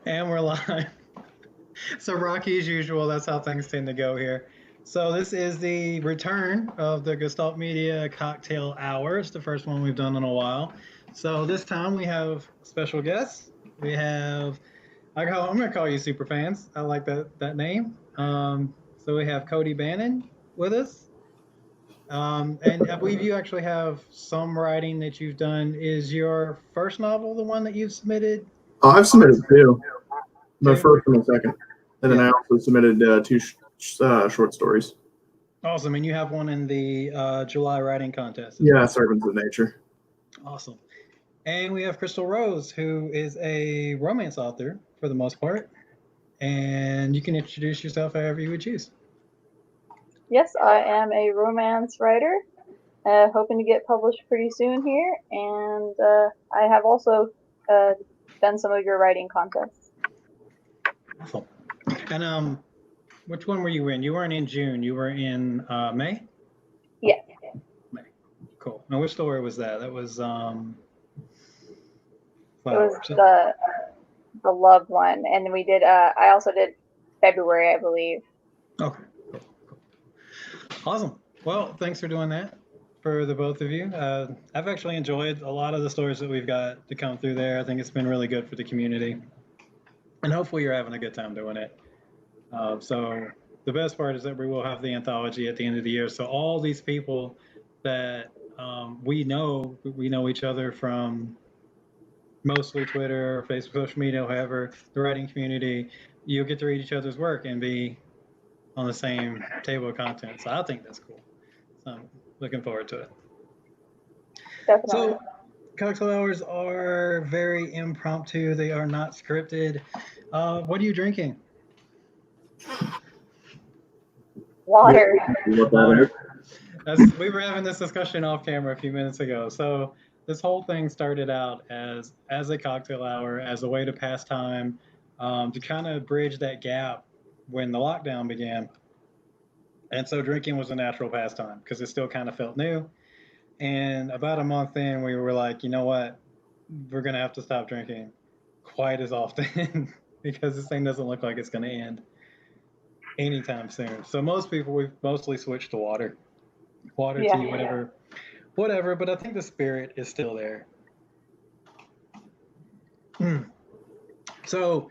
And we're live. So Rocky, as usual, that's how things tend to go here. So this is the return of the Gestalt Media Cocktail Hours, the first one we've done in a while. So this time we have special guests. We have, I'm going to call you super fans. I like that name. So we have Cody Bannon with us. And I believe you actually have some writing that you've done. Is your first novel the one that you've submitted? Oh, I've submitted two. The first and the second. And then I also submitted two short stories. Awesome. And you have one in the July writing contest. Yeah, Servants of Nature. Awesome. And we have Crystal Rose, who is a romance author for the most part. And you can introduce yourself however you would choose. Yes, I am a romance writer, hoping to get published pretty soon here. And I have also done some of your writing contests. Awesome. And which one were you in? You weren't in June. You were in May? Yeah. May. Cool. Now, which story was that? That was... It was the love one. And then we did... I also did February, I believe. Okay. Cool. Awesome. Well, thanks for doing that for the both of you. I've actually enjoyed a lot of the stories that we've got to come through there. I think it's been really good for the community. And hopefully you're having a good time doing it. So the best part is that we will have the anthology at the end of the year. So all these people that we know each other from mostly Twitter or Facebook, social media, however, the writing community, you'll get to read each other's work and be on the same table of contents. So I think that's cool. So I'm looking forward to it. Definitely. So cocktail hours are very impromptu. They are not scripted. What are you drinking? Water. We were having this discussion off camera a few minutes ago. So this whole thing started out as a cocktail hour, as a way to pass time, to kind of bridge that gap when the lockdown began. And so drinking was a natural pastime because it still kind of felt new. And about a month in, we were like, you know what? We're going to have to stop drinking quite as often because this thing doesn't look like it's going to end anytime soon. So most people, we've mostly switched to water, tea, whatever. But I think the spirit is still there. So,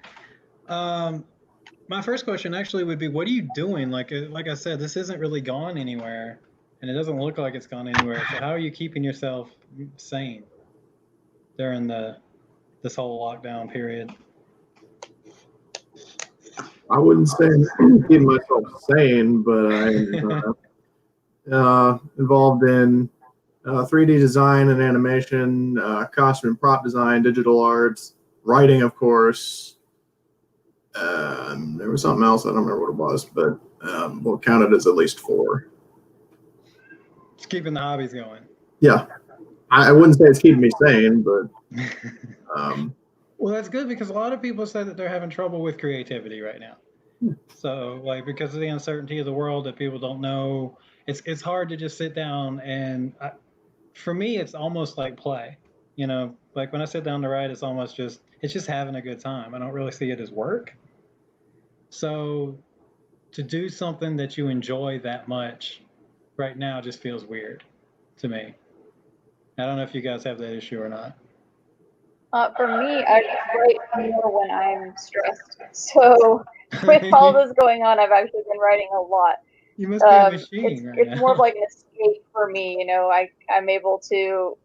my first question actually would be, what are you doing? Like I said, this isn't really gone anywhere, and it doesn't look like it's gone anywhere. So how are you keeping yourself sane during this whole lockdown period? I wouldn't say I'm keeping myself sane, but I'm involved in 3D design and animation, costume and prop design, digital arts, writing, of course. There was something else, I don't remember what it was, but we'll count it as at least 4. It's keeping the hobbies going. Yeah. I wouldn't say it's keeping me sane, but... Well, that's good because a lot of people say that they're having trouble with creativity right now. So, like, because of the uncertainty of the world that people don't know, it's hard to just sit down and... for me, it's almost like play. You know, like when I sit down to write, it's just having a good time. I don't really see it as work. So to do something that you enjoy that much right now just feels weird to me. I don't know if you guys have that issue or not. For me, I write more when I'm stressed. So with all this going on, I've actually been writing a lot. You must be a machine right now. It's more of like an escape for me. You know, I'm able to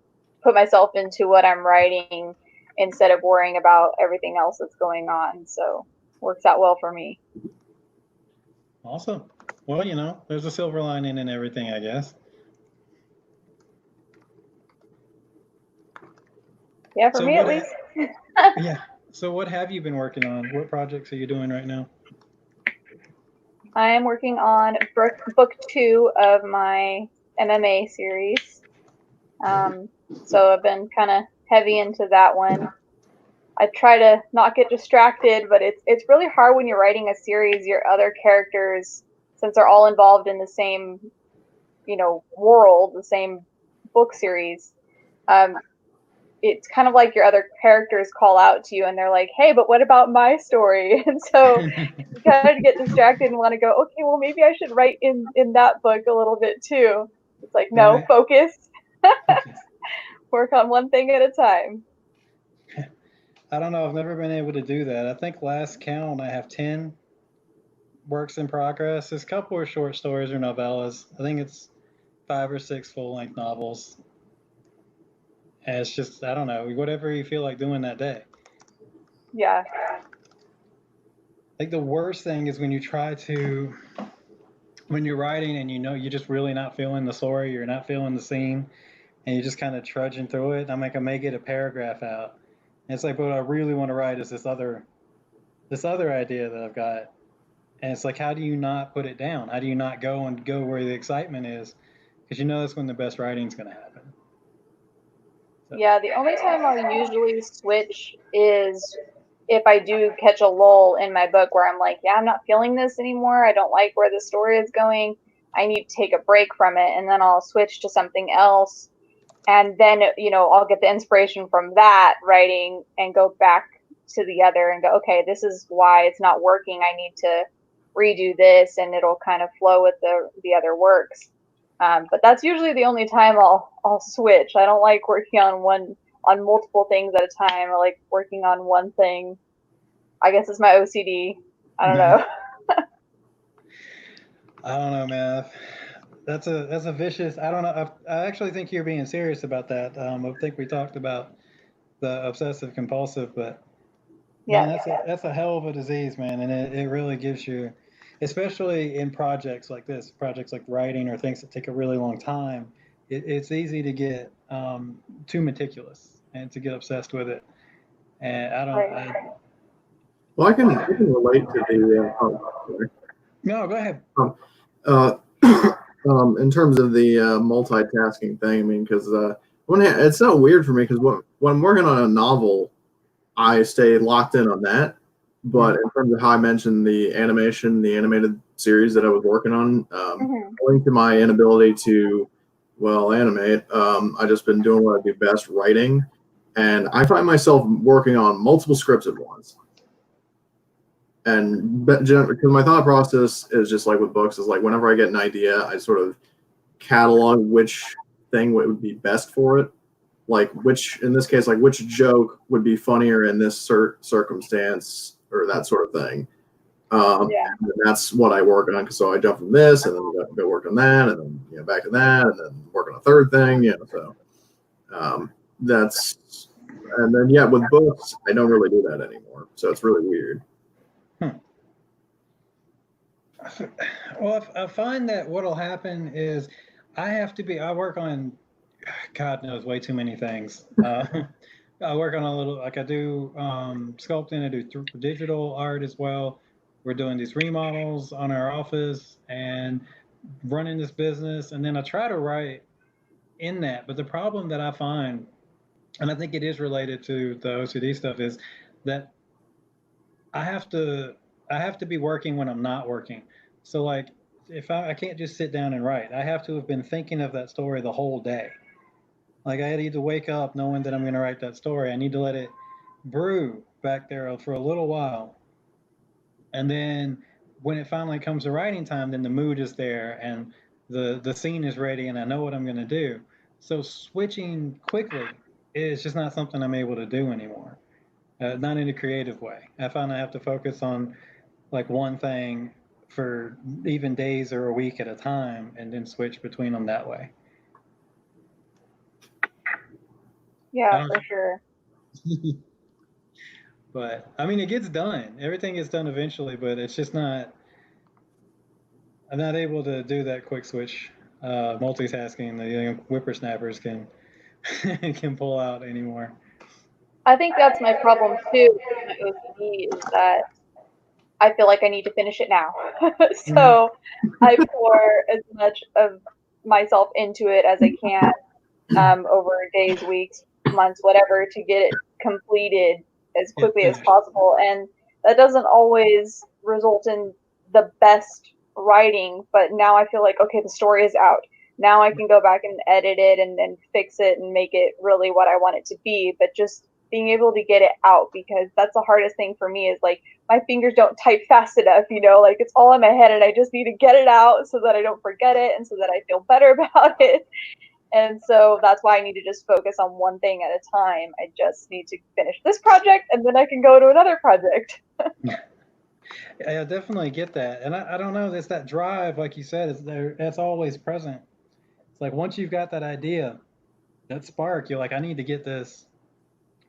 put myself into what I'm writing instead of worrying about everything else that's going on. So it works out well for me. Awesome. Well, you know, there's a silver lining in everything, I guess. Yeah, for me at least. Yeah. So what have you been working on? What projects are you doing right now? I am working on book 2 of my MMA series. So I've been kind of heavy into that one. I try to not get distracted, but it's really hard when you're writing a series. Your other characters, since they're all involved in the same, world, the same book series, it's kind of like your other characters call out to you and they're like, hey, but what about my story? And so you kind of get distracted and want to go, okay, well, maybe I should write in that book a little bit too. It's like, no, Right. focus. Work on one thing at a time. I don't know. I've never been able to do that. I think last count I have 10 works in progress. There's a couple of short stories or novellas. I think it's 5 or 6 full-length novels. And it's just, I don't know, whatever you feel like doing that day. Yeah. Like the worst thing is when you try to, when you're writing and you know you're just really not feeling the story, you're not feeling the scene, and you're just kind of trudging through it. I'm like, I may get a paragraph out. And it's like, but what I really want to write is this other idea that I've got. And it's like, how do you not put it down? How do you not go where the excitement is? Because you know that's when the best writing's going to happen. So. Yeah, the only time I'll usually switch is if I do catch a lull in my book where I'm like, yeah, I'm not feeling this anymore. I don't like where the story is going. I need to take a break from it, and then I'll switch to something else. And then, I'll get the inspiration from that writing and go back to the other and go, okay, this is why it's not working. I need to redo this, and it'll kind of flow with the other works. But that's usually the only time I'll switch. I don't like working on multiple things at a time. I like working on one thing. I guess it's my OCD. I don't know. I don't know, man. That's a vicious. I don't know. I actually think you're being serious about that. I think we talked about the obsessive compulsive, but Yeah. man, that's a hell of a disease, man, and it really gives you, especially in projects like this, projects like writing or things that take a really long time. It's easy to get too meticulous and to get obsessed with it. And I don't. Right. Well, I can relate to the. No, go ahead. In terms of the multitasking thing, I mean, because it's so weird for me because when I'm working on a novel, I stay locked in on that. But in terms of how I mentioned the animated series that I was working on, owing to my inability to, animate, I've just been doing what I do best, writing. And I find myself working on multiple scripts at once. And because my thought process is just like with books, is like whenever I get an idea, I sort of catalog which thing would be best for it. Like in this case, like which joke would be funnier in this circumstance or that sort of thing. And that's what I work on. So I jump from this and then go work on that and then back to that and then work on a third thing. So that's, and then with books, I don't really do that anymore. So it's really weird. Well, I find that what'll happen is I work on, God knows, way too many things. I work on I do sculpting, I do digital art as well. We're doing these remodels on our office and running this business. And then I try to write in that. But the problem that I find, and I think it is related to the OCD stuff, is that I have to be working when I'm not working. So like if I can't just sit down and write, I have to have been thinking of that story the whole day. Like I need to wake up knowing that I'm going to write that story. I need to let it brew back there for a little while. And then when it finally comes to writing time, then the mood is there and the scene is ready and I know what I'm going to do. So switching quickly is just not something I'm able to do anymore. Not in a creative way. I find I have to focus on like one thing for even days or a week at a time and then switch between them that way. Yeah, for sure. But I mean, it gets done. Everything gets done eventually, but it's just not. I'm not able to do that quick switch multitasking the whippersnappers can can pull out anymore. I think that's my problem too with my OCD is that I feel like I need to finish it now. So I pour as much of myself into it as I can over days, weeks, months, whatever, to get it completed as quickly as possible. And that doesn't always result in the best writing, but now I feel like, okay, the story is out. now I can go back and edit it and fix it and make it really what I want it to be. But just being able to get it out, because that's the hardest thing for me is like my fingers don't type fast enough, like it's all in my head and I just need to get it out so that I don't forget it and so that I feel better about it. And so that's why I need to just focus on one thing at a time. I just need to finish this project and then I can go to another project. Yeah, I definitely get that. And I don't know, there's that drive, like you said, it's always present. It's like once you've got that idea, that spark, you're like, I need to get this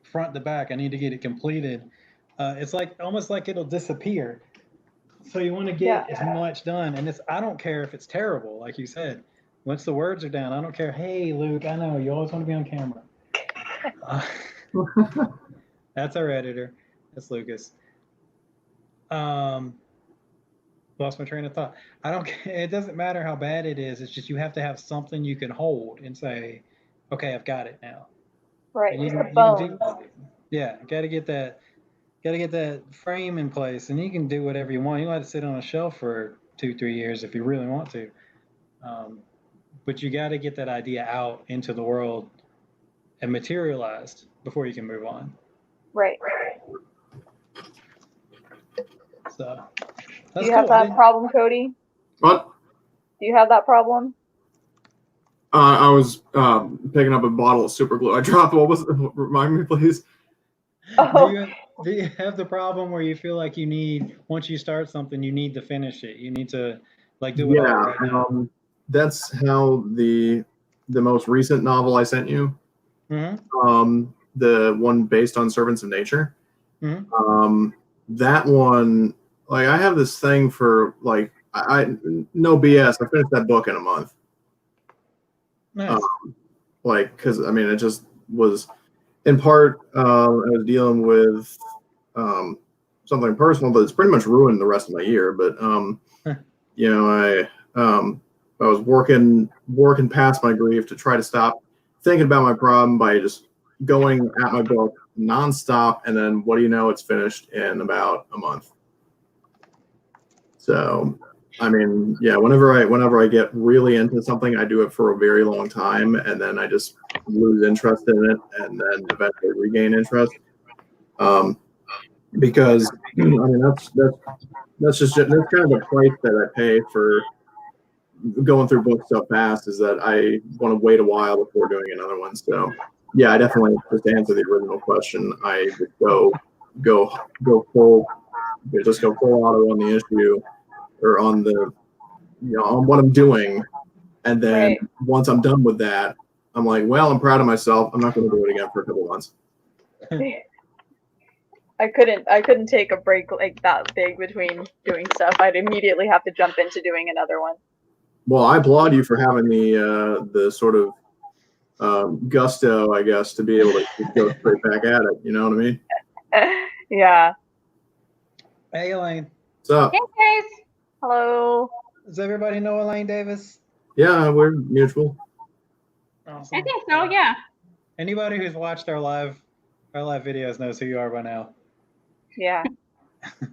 front to back. I need to get it completed. It's like almost like it'll disappear. So you want to get as much done. And I don't care if it's terrible, like you said. Once the words are down, I don't care. Hey, Luke, I know you always want to be on camera. That's our editor. That's Lucas. Lost my train of thought. I don't care. It doesn't matter how bad it is. It's just you have to have something you can hold and say, okay, I've got it now. Right. Yeah, got to get that frame in place, and you can do whatever you want. You don't have to sit on a shelf for 2-3 years if you really want to. But you got to get that idea out into the world and materialized before you can move on. Right. So, do you have that problem, Cody? What? Do you have that problem? I was picking up a bottle of super glue. I dropped. What was it? Remind me, please. Oh. Do you have the problem where you feel like once you start something, you need to finish it? You need to do it all right now? That's how the most recent novel I sent you, the one based on Servants of Nature, that one, like I have this thing for like I no BS. I finished that book in a month. Nice. Because I mean, it just was in part I was dealing with something personal, but it's pretty much ruined the rest of my year. But I was working past my grief to try to stop thinking about my problem by just going at my book nonstop, and then what do you know, it's finished in about a month. So, I mean, yeah, whenever I get really into something, I do it for a very long time, and then I just lose interest in it, and then eventually regain interest. Because I mean, that's kind of the price that I pay for going through books so fast, is that I want to wait a while before doing another one. So yeah, I definitely, just to answer the original question, I just go full auto on the issue, or on the on what I'm doing, and then once I'm done with that, I'm like, well, I'm proud of myself. I'm not going to do it again for a couple months. I couldn't take a break like that big between doing stuff. I'd immediately have to jump into doing another one. Well, I applaud you for having the sort of gusto, I guess, to be able to go straight back at it. You know what I mean? Yeah. Hey, Elaine. What's up? Hey, guys. Hello. Does everybody know Elaine Davis? Yeah, we're mutual. Awesome. I think so. Yeah. Anybody who's watched our live videos knows who you are by now. Yeah. I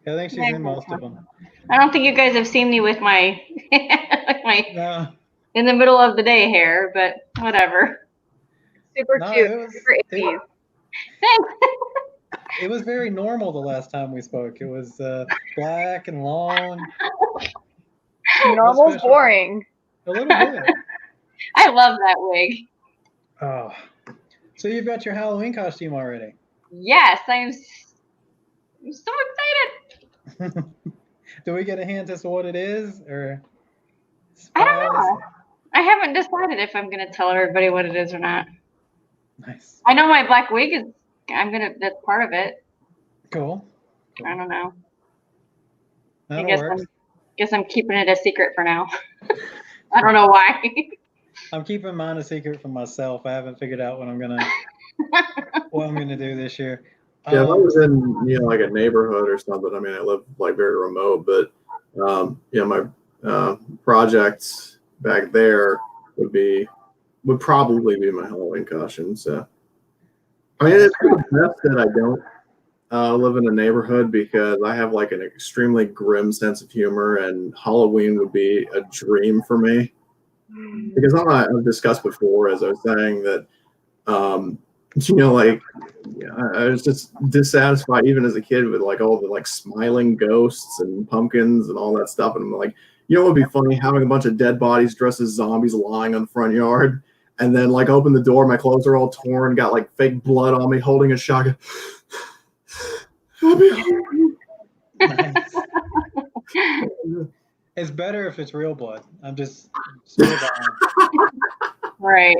think she's in most of them. I don't think you guys have seen me with my No. in the middle of the day hair, but whatever. Super cute. Super 80s. Thanks. It was very normal the last time we spoke. It was black and long. Normal's boring. A little bit. I love that wig. Oh. So you've got your Halloween costume already? Yes, I'm so excited. Do we get a hint as to what it is, or? I don't know. I haven't decided if I'm gonna tell everybody what it is or not. Nice. I know my black wig is. That's part of it. Cool. I don't know. That'll work. Guess I'm keeping it a secret for now. I don't know why. I'm keeping mine a secret from myself. I haven't figured out what I'm gonna do this year. Yeah, if I was in like a neighborhood or something, I mean, I live like very remote, but my projects back there would probably be my Halloween costume. So I mean, it's the best that I don't live in a neighborhood, because I have like an extremely grim sense of humor, and Halloween would be a dream for me. Because I've discussed before, as I was saying, that you know, like I was just dissatisfied even as a kid with like all the like smiling ghosts and pumpkins and all that stuff. And I'm like, you know what would be funny? Having a bunch of dead bodies dressed as zombies lying on the front yard, and then like open the door, my clothes are all torn, got like fake blood on me, holding a shotgun. Nice. It's better if it's real blood. I'm just Right.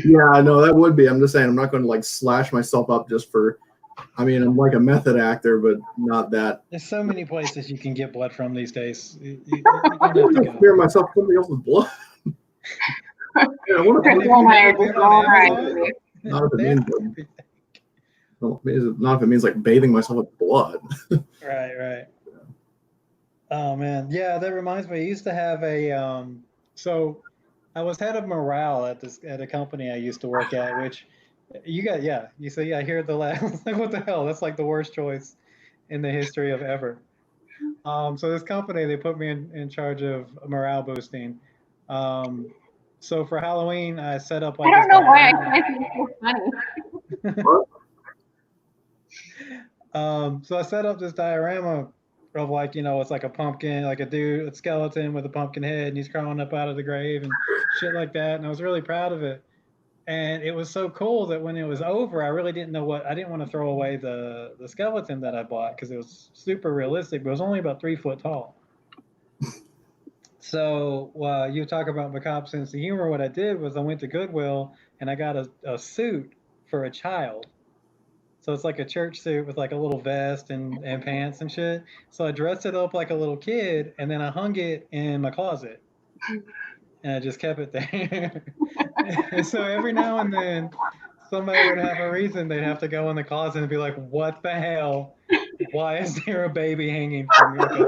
Yeah, I know that would be. I'm just saying I'm not going to like slash myself up just for. I mean, I'm like a method actor, but not that. There's so many places you can get blood from these days. You I'm don't have going to to go. smear myself with somebody else's blood. Yeah, I want Crystal and I are just all right. Not if it means not if it means like bathing myself with blood. Right. Oh man, yeah, that reminds me. I used to have a so I was head of morale at a company I used to work at, which you say I hear the last like what the hell? That's like the worst choice in the history of ever. So this company, they put me in charge of morale boosting. So for Halloween, I set up like I don't know why I find it so funny. So I set up this diorama of like, it's like a pumpkin, like a skeleton with a pumpkin head, and he's crawling up out of the grave and shit like that. And I was really proud of it. And it was so cool that when it was over, I really didn't know I didn't want to throw away the skeleton that I bought because it was super realistic, but it was only about 3 foot tall. So you talk about macabre sense of humor. What I did was I went to Goodwill and I got a suit for a child. So it's like a church suit with like a little vest and pants and shit. So I dressed it up like a little kid and then I hung it in my closet. And I just kept it there. And so every now and then somebody would have a reason. They'd have to go in the closet and be like, what the hell? Why is there a baby hanging from like a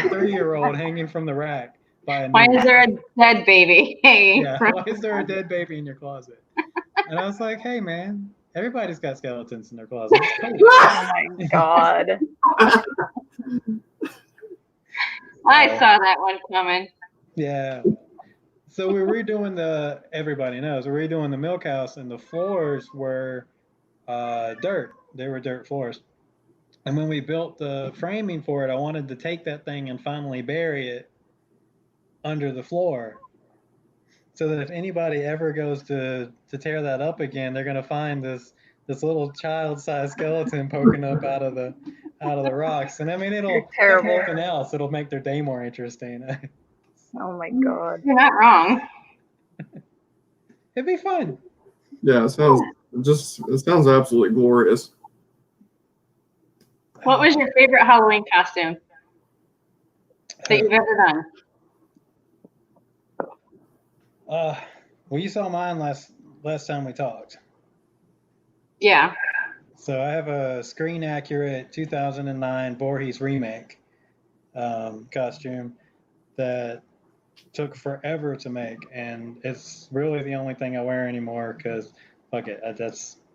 3-year-old hanging from the rack? Why is there a dead baby hanging? Yeah, why is there a dead baby in your closet? And I was like, hey man, everybody's got skeletons in their closet. Cool. Oh my god. I saw that one coming. Yeah. So we're redoing everybody knows, we're redoing the milk house and the floors were dirt. They were dirt floors. And when we built the framing for it, I wanted to take that thing and finally bury it under the floor. So that if anybody ever goes to tear that up again, they're gonna find this little child-sized skeleton poking up out of the rocks. And I mean it'll if nothing else, it'll make their day more interesting. Oh my god. You're not wrong. It'd be fun. Yeah, it sounds absolutely glorious. What was your favorite Halloween costume that you've ever done? Well, you saw mine last time we talked. Yeah. So I have a screen accurate 2009 Voorhees remake costume that took forever to make, and it's really the only thing I wear anymore because fuck it,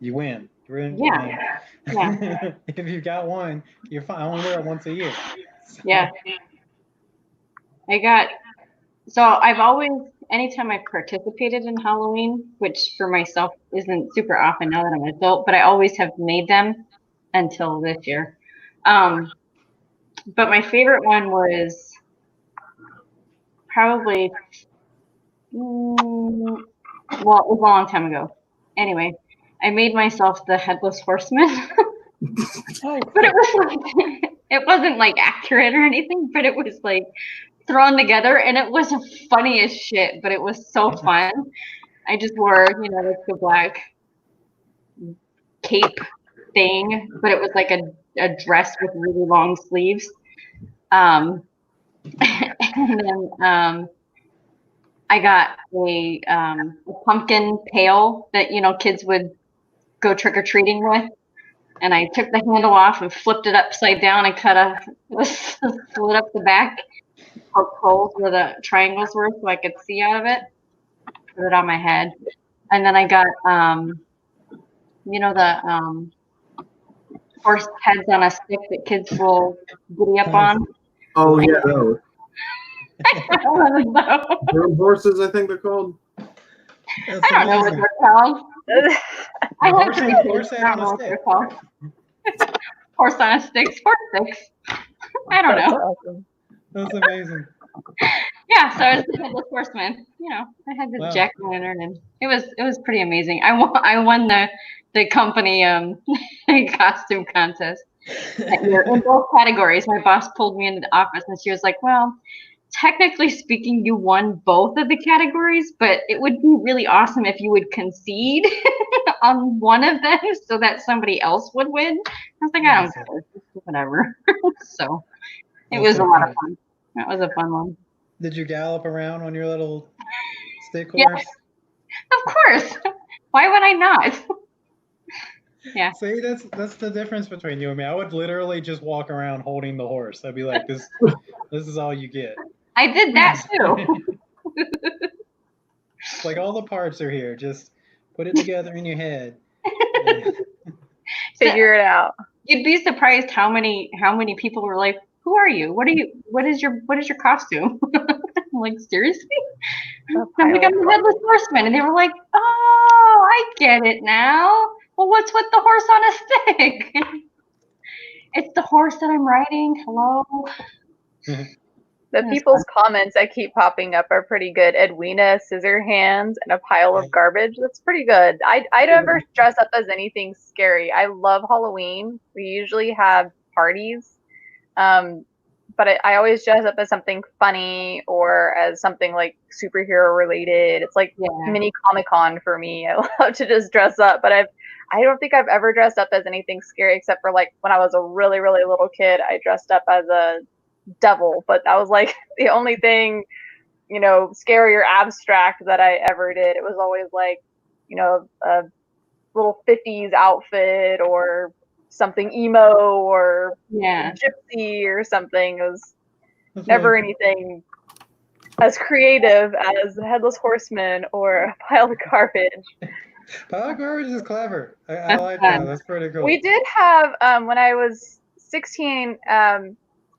you win. Yeah. If you got one, you're fine. I only wear it once a year. So. Yeah. I've always, anytime I've participated in Halloween, which for myself isn't super often now that I'm an adult, but I always have made them until this year. But my favorite one was probably, it was a long time ago. Anyway, I made myself the Headless Horseman. But it wasn't like accurate or anything, but it was like thrown together and it was funny as shit, but it was so fun. I just wore, like the black cape thing, but it was like a dress with really long sleeves. And then I got a pumpkin pail that, kids would go trick-or-treating with. And I took the handle off and flipped it upside down and split up the back, poked holes where the triangles were so I could see out of it, put it on my head. And then I got, the horse heads on a stick that kids will giddy up on. Oh, yeah. I don't know. Broom horses, I think they're called. That's I don't know what amazing. they're called. I have Horse three head- kids. horse head I on don't a know what they're stick. called. Horse on a stick, sport sticks. I don't That's know. awesome. That's amazing. Yeah, so I was the Headless Horseman. You know, I had this Wow. jack o' lantern, and it was pretty amazing. I won the company costume contest that year in both categories. My boss pulled me into the office, and she was like, "Well, technically speaking, you won both of the categories, but it would be really awesome if you would concede on one of them so that somebody else would win." I was like, I don't care, whatever. So it That's was so a lot of funny. fun. That was a fun one. Did you gallop around on your little stick Yeah. horse? Of course. Why would I not? Yeah. See, that's the difference between you and me. I would literally just walk around holding the horse. I'd be like, this is all you get. I did that too. Like all the parts are here. Just put it together in your head. Figure it out. You'd be surprised how many people were like, "Who are you? What is your costume?" I'm like, seriously? I'm like, I'm the Headless Horseman, and they were like, "Oh, I get it now. Well, what's with the horse on a stick?" It's the horse that I'm riding. Hello. The people's comments that keep popping up are pretty good. Edwina, scissor hands, and a pile of garbage. That's pretty good. I never dress up as anything scary. I love Halloween. We usually have parties, but I always dress up as something funny or as something like superhero related. It's like mini Comic-Con for me. I love to just dress up, but I don't think I've ever dressed up as anything scary except for like when I was a really, really little kid. I dressed up as a devil, but that was like the only thing, scary or abstract that I ever did. It was always like, a little 50s outfit or something emo or gypsy or something. It was never anything as creative as the Headless Horseman or a pile of garbage. Pile of garbage is clever. I like fun. that. That's pretty cool. We did have, when I was 16,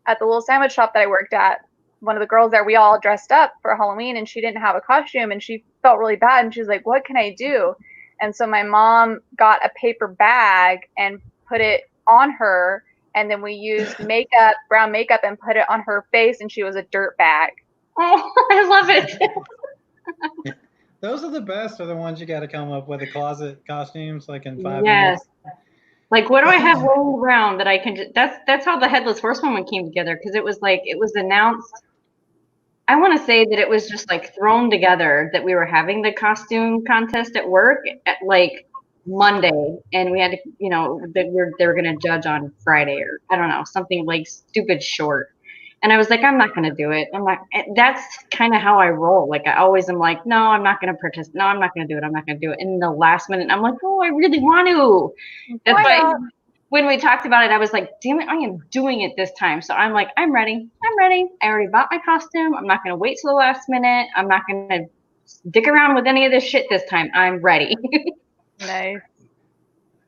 at the little sandwich shop that I worked at, one of the girls there, we all dressed up for Halloween, and she didn't have a costume, and she felt really bad, and she was like, "What can I do?" And so my mom got a paper bag and put it on her, and then we used brown makeup, and put it on her face, and she was a dirt bag. Oh, I love it. Those are the best, are the ones you got to come up with, the closet costumes, like in 5 Yes. minutes. Like, what do I have rolling around that I can just, that's how the Headless Horseman came together, because it was announced, I want to say that it was just like thrown together that we were having the costume contest at work at like Monday, and we had to, that they were going to judge on Friday, or I don't know, something like stupid short. And I was like, I'm not going to do it. That's kind of how I roll. Like, I always am like, no, I'm not going to participate. No, I'm not going to do it. I'm not going to do it. And in the last minute, I'm like, oh, I really want to. That's why when we talked about it, I was like, damn it, I am doing it this time. So I'm like, I'm ready. I already bought my costume. I'm not going to wait till the last minute. I'm not going to dick around with any of this shit this time. I'm ready. Nice.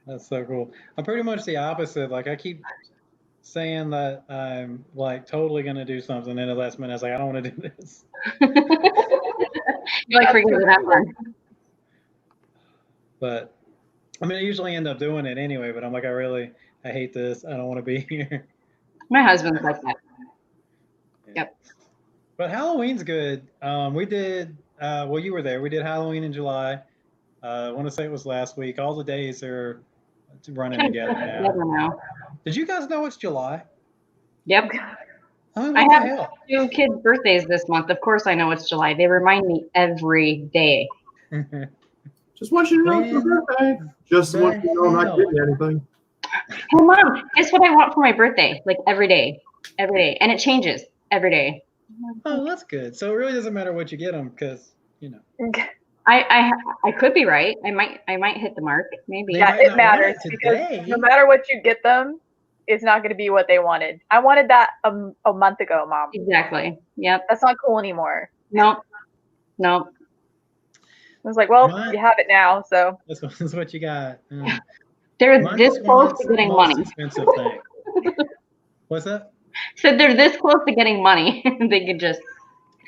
That's so cool. I'm pretty much the opposite. Like, I keep saying that I'm like totally going to do something, and at the last minute I was like, I don't want to do this. You're like, forget it, I'm done. But I mean, I usually end up doing it anyway, but I'm like, I hate this. I don't want to be here. My husband's like that. Yep. But Halloween's good. We did, well, you were there. We did Halloween in July. I want to say it was last week. All the days are running together now. Never know. Did you guys know it's July? Yep. I have 2 kids' birthdays this month. Of course I know it's July. They remind me every day. Just want you to know it's your birthday. Just want you to know I'm not getting anything. Hey, Mom, guess what I want for my birthday? Like every day. And it changes every day. Oh, that's good. So it really doesn't matter what you get them, because, I could be right. I might hit the mark. Maybe. Yeah, it matters, because no matter what you get them, it's not going to be what they wanted. I wanted that a month ago, Mom. Exactly. Yep. That's not cool anymore. Nope. I was like, well, you have it now, so. This is what you got. They're this close to getting money. Expensive thing. What's that? So they're this close to getting money. They could just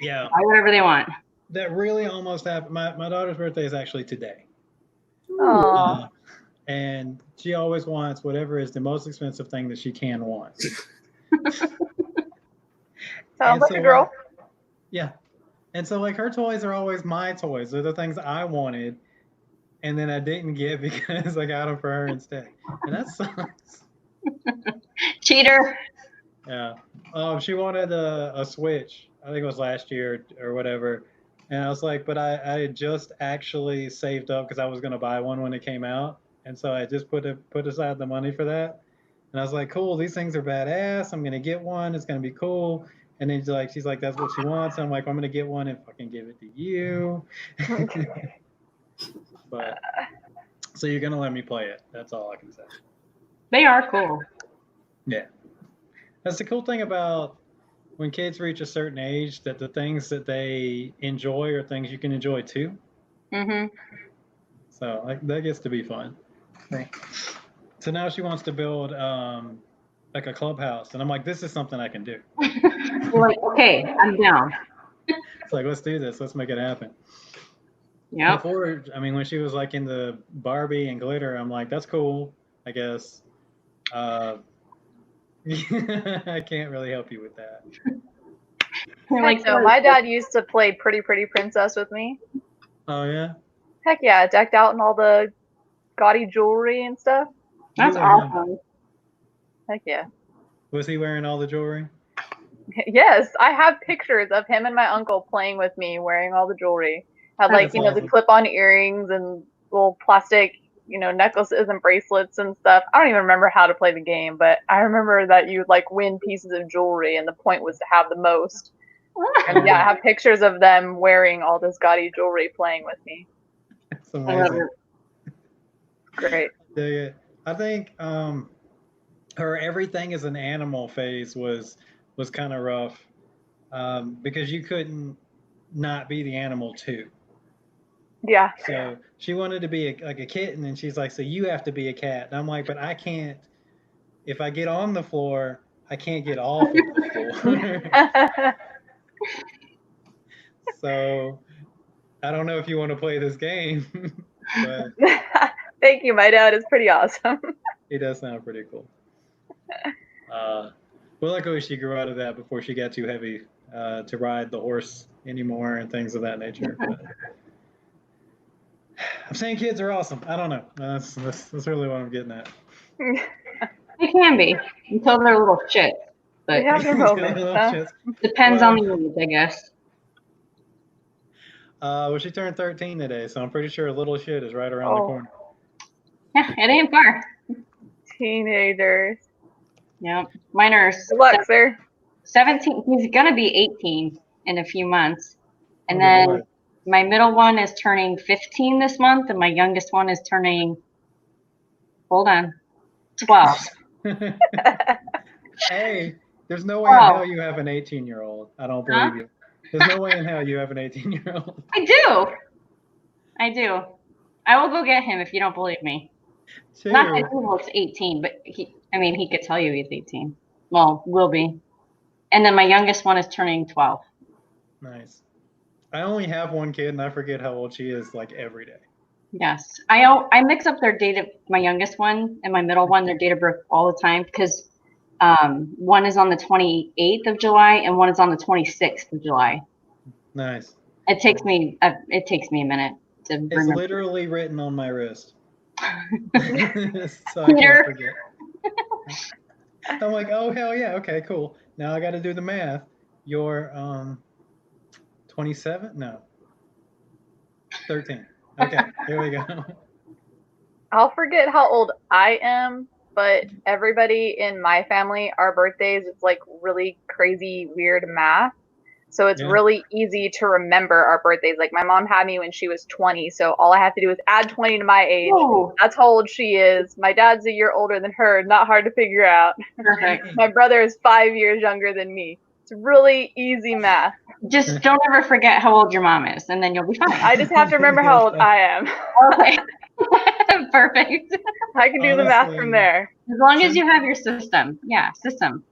Yeah. Buy whatever they want. That really almost happened. My daughter's birthday is actually today. Aw. And she always wants whatever is the most expensive thing that she can want. Sounds like a girl. Yeah. And so, like, her toys are always my toys. They're the things I wanted, and then I didn't get because I got them for her instead. And that sucks. Cheater. Yeah. She wanted a Switch. I think it was last year or whatever. And I was like, but I had just actually saved up because I was going to buy one when it came out. And so I just put aside the money for that. And I was like, cool, these things are badass. I'm going to get one. It's going to be cool. And then she's like, that's what she wants. And I'm like, I'm going to get one and fucking give it to you. But so you're going to let me play it. That's all I can say. They are cool. Yeah. That's the cool thing about when kids reach a certain age, that the things that they enjoy are things you can enjoy too. Mm-hmm. So like, that gets to be fun. So now she wants to build like a clubhouse, and I'm like, this is something I can do. You're like, okay, I'm down. It's like, let's do this. Let's make it happen. Yeah. Before, I mean, when she was like in the Barbie and glitter, I'm like, that's cool, I guess. I can't really help you with that. Like, so my dad used to play Pretty Princess with me. Oh yeah. Heck yeah, decked out in all the gaudy jewelry and stuff. That's awesome. Heck yeah. Was he wearing all the jewelry? Yes, I have pictures of him and my uncle playing with me wearing all the jewelry. Had like, That's awesome. the clip-on earrings and little plastic, necklaces and bracelets and stuff. I don't even remember how to play the game, but I remember that you would like win pieces of jewelry and the point was to have the most. And yeah, I have pictures of them wearing all this gaudy jewelry playing with me. That's amazing. Great. I think her everything as an animal phase was kind of rough because you couldn't not be the animal too. Yeah. So she wanted to be like a kitten, and she's like, so you have to be a cat. And I'm like, but I can't. If I get on the floor, I can't get off of the floor. So I don't know if you want to play this game, but thank you. My dad is pretty awesome. He does sound pretty cool. Well, luckily she grew out of that before she got too heavy to ride the horse anymore and things of that nature. But I'm saying kids are awesome. I don't know. That's really what I'm getting at. They can be until they're little shit. But have their moments, huh? Depends on the needs, I guess. Well, she turned 13 today, so I'm pretty sure a little shit is right around the corner. Yeah, it ain't far. Teenagers. Yeah, mine are. Good luck, sir. 17. He's gonna be 18 in a few months, and then my middle one is turning 15 this month, and my youngest one is turning. Hold on, 12. Hey, there's no way in hell you have an 18-year-old. I don't believe you. There's no way in hell you have an 18-year-old. I do. I will go get him if you don't believe me. Sure. Not that he looks 18, but he could tell you he's 18. Well, will be. And then my youngest one is turning 12. Nice. I only have one kid, and I forget how old she is like every day. Yes. I mix up their date of my youngest one and my middle one, their date of birth all the time because one is on the 28th of July and one is on the 26th of July. Nice. It takes me a minute to remember. It's literally written on my wrist. So I Peter. can't forget. I'm like, oh hell yeah, okay, cool. Now I got to do the math. You're 27? No. 13. Okay, here we go. I'll forget how old I am, but everybody in my family, our birthdays, it's like really crazy, weird math. So it's really easy to remember our birthdays. Like my mom had me when she was 20, so all I have to do is add 20 to my age. Ooh. That's how old she is. My dad's a year older than her. Not hard to figure out. Perfect. My brother is 5 years younger than me. It's really easy math. Just don't ever forget how old your mom is, and then you'll be fine. I just have to remember how old I am. Okay. Perfect. I can do the math from there. As long as you have your system. Yeah, system.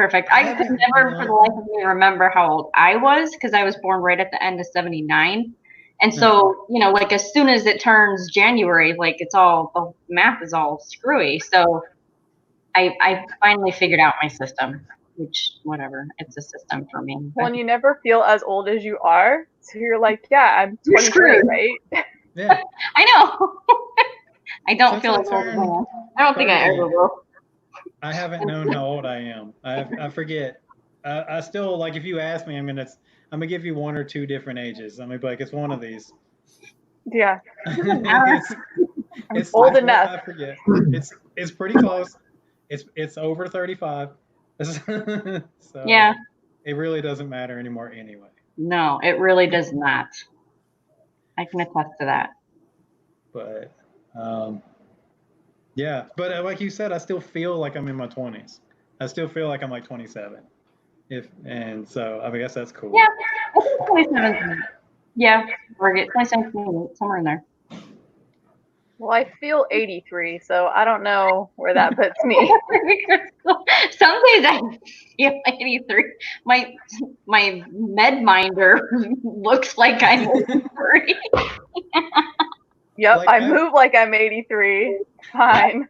Perfect. I could never for the life of me remember how old I was because I was born right at the end of 79. And so, you know, like as soon as it turns January, like it's all, the math is all screwy. So I finally figured out my system, which whatever, it's a system for me. Well, and you never feel as old as you are. So you're like, yeah, I'm You're 23, screwed. right? Yeah. I know. I don't Since feel I like old turned man. I don't think I 30, ever will. I haven't known how old I am. I forget. I still like if you ask me, I'm gonna give you one or two different ages. I'm gonna be like, it's one of these. Yeah. It's old what enough. I forget. It's pretty close. It's over 35. So Yeah. it really doesn't matter anymore anyway. No, it really does not. I can attest to that. But yeah, but like you said, I still feel like I'm in my 20s. I still feel like I'm like 27. So I guess that's cool. Yeah, I think 27. Yeah, or get 27, somewhere in there. Well, I feel 83, so I don't know where that puts me. Some days I feel 83. My med minder looks like I'm 83. Yep, Like, I move like I'm 83. Fine.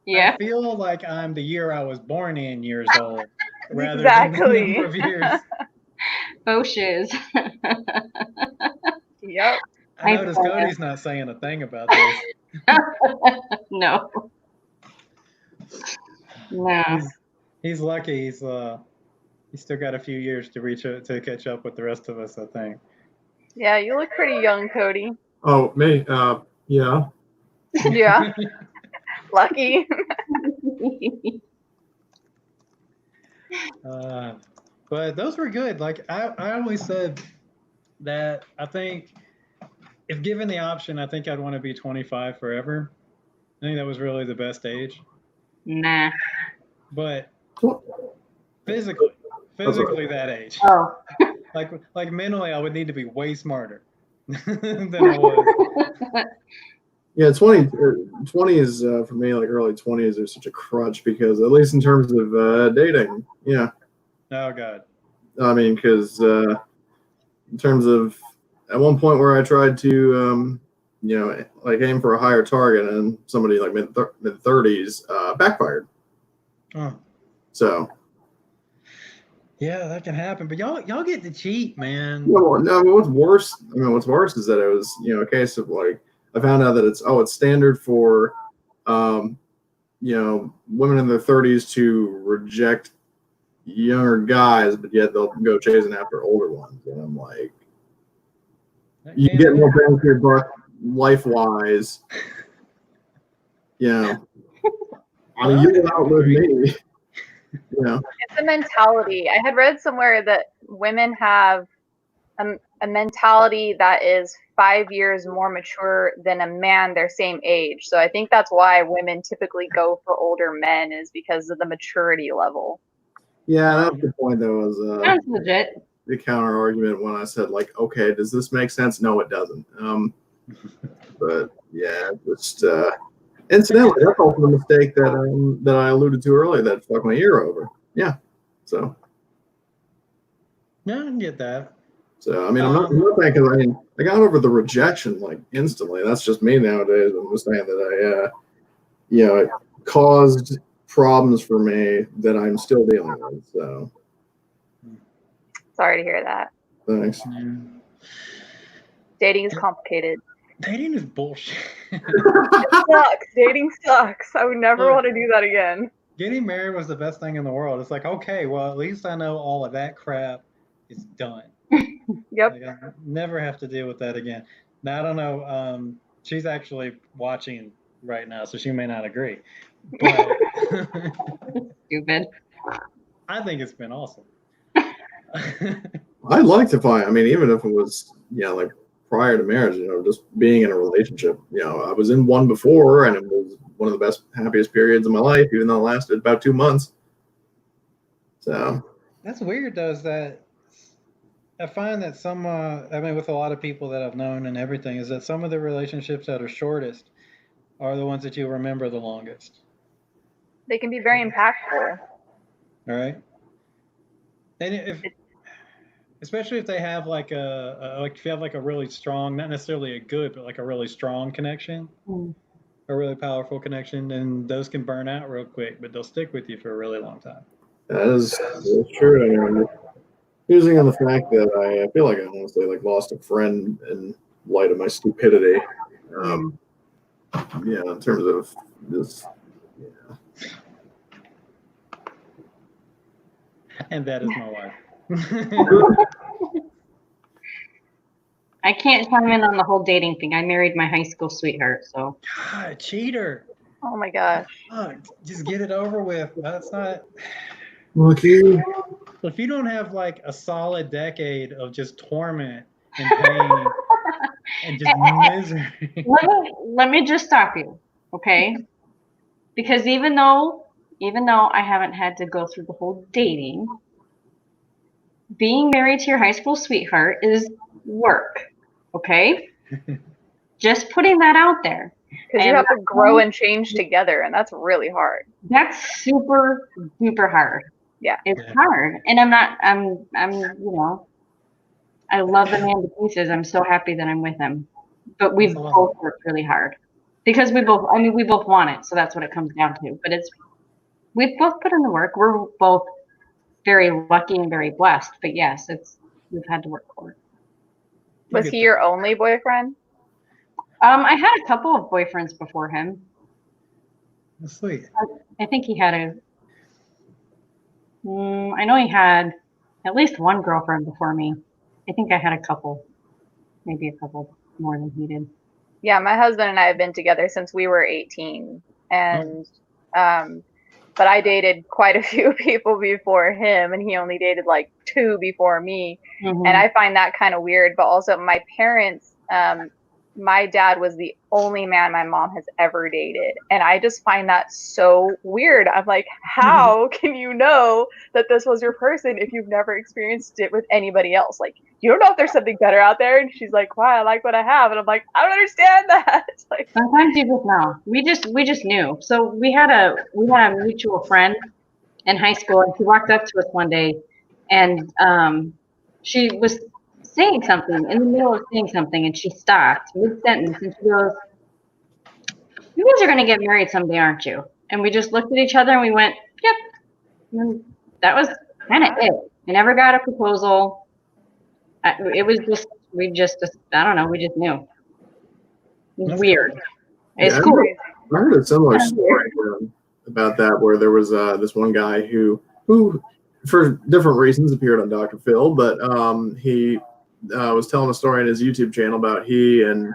Yeah. I feel like I'm the year I was born in years old, rather than the number of years. Oh shiz. Yep. I notice Cody's not saying a thing about this. No. No. He's lucky. He's still got a few years to catch up with the rest of us, I think. Yeah, you look pretty young, Cody. Oh, me? Yeah. Yeah. Lucky. But those were good. Like I always said that I think if given the option, I think I'd want to be 25 forever. I think that was really the best age. Nah. But physically that age. Oh. Like mentally, I would need to be way smarter than I was. Yeah, 20 is for me, like early 20s are such a crutch because at least in terms of dating, yeah. Oh God. I mean, because in terms of at one point where I tried to, like aim for a higher target and somebody like mid 30s backfired. Oh. So. Yeah, that can happen, but y'all get to cheat, man. No, what's worse? What's worse is that it was, a case of like I found out that it's standard for, women in their 30s to reject younger guys, but yet they'll go chasing after older ones, and I'm like, you get more bang for your buck life-wise. I mean, you will outlive me. It's a mentality. I had read somewhere that women have a mentality that is 5 years more mature than a man their same age. So I think that's why women typically go for older men, is because of the maturity level. Yeah, that's the point, though. Sounds legit. The counter argument when I said, like, okay, does this make sense? No, it doesn't. But yeah, just incidentally, that's also the mistake that I alluded to earlier that fucked my ear over. Yeah, so. Yeah, I can get that. So I mean, I'm not saying because I got over the rejection like instantly. That's just me nowadays. I'm just saying that it caused problems for me that I'm still dealing with. So. Sorry to hear that. Thanks. Yeah. Dating is complicated. Dating is bullshit. It sucks. Dating sucks. I would never want to do that again. Getting married was the best thing in the world. It's like, okay, well, at least I know all of that crap is done. Yep. Like, I never have to deal with that again. Now, I don't know. She's actually watching right now, so she may not agree. But Stupid. I think it's been awesome. I'd like to find. I mean, even if it was, like prior to marriage, just being in a relationship. I was in one before, and it was one of the best, happiest periods of my life, even though it lasted about 2 months. So that's weird, though. Is that I find that some, with a lot of people that I've known and everything, is that some of the relationships that are shortest are the ones that you remember the longest. They can be very impactful. All right. And especially if they have like like if you have like a really strong, not necessarily a good, but like a really strong connection, a really powerful connection, then those can burn out real quick, but they'll stick with you for a really long time. That's true. I mean, using on the fact that I feel like I honestly like lost a friend in light of my stupidity. Yeah, in terms of this. Yeah. And that is my wife. I can't chime in on the whole dating thing. I married my high school sweetheart, so. God, cheater. Oh my gosh. Just get it over with. That's not. Okay. If you don't have like a solid decade of just torment and pain and just misery. Let me just stop you, okay? Because even though I haven't had to go through the whole dating, being married to your high school sweetheart is work, okay? Just putting that out there. Because you have to grow and change together, and that's really hard. That's super duper hard. Yeah. It's hard. And I'm I love the man to pieces. I'm so happy that I'm with him. But we've both worked really hard. Because we both want it, so that's what it comes down to. But we've both put in the work. We're both very lucky and very blessed. But yes, we've had to work for it. Was he your only boyfriend? I had a couple of boyfriends before him. That's sweet. I think he had I know he had at least one girlfriend before me. I think I had a couple, maybe a couple more than he did. Yeah, my husband and I have been together since we were 18, and but I dated quite a few people before him, and he only dated like 2 before me, and I find that kind of weird. But also, my parents, my dad was the only man my mom has ever dated, and I just find that so weird. I'm like, how can you know that this was your person if you've never experienced it with anybody else? Like, you don't know if there's something better out there. And she's like, wow, I like what I have. And I'm like, I don't understand that. Like, sometimes you just know. We just knew. So we had a mutual friend in high school, and she walked up to us one day, and she was saying something in the middle of saying something, and she stopped mid-sentence, and she goes, "You guys are going to get married someday, aren't you?" And we just looked at each other and we went, "Yep." And that was kind of it. I never got a proposal. It was just I don't know. We just knew. It was weird. It's cool. I heard a similar story about that, where there was this one guy who for different reasons appeared on Dr. Phil, but he was telling a story on his YouTube channel about he and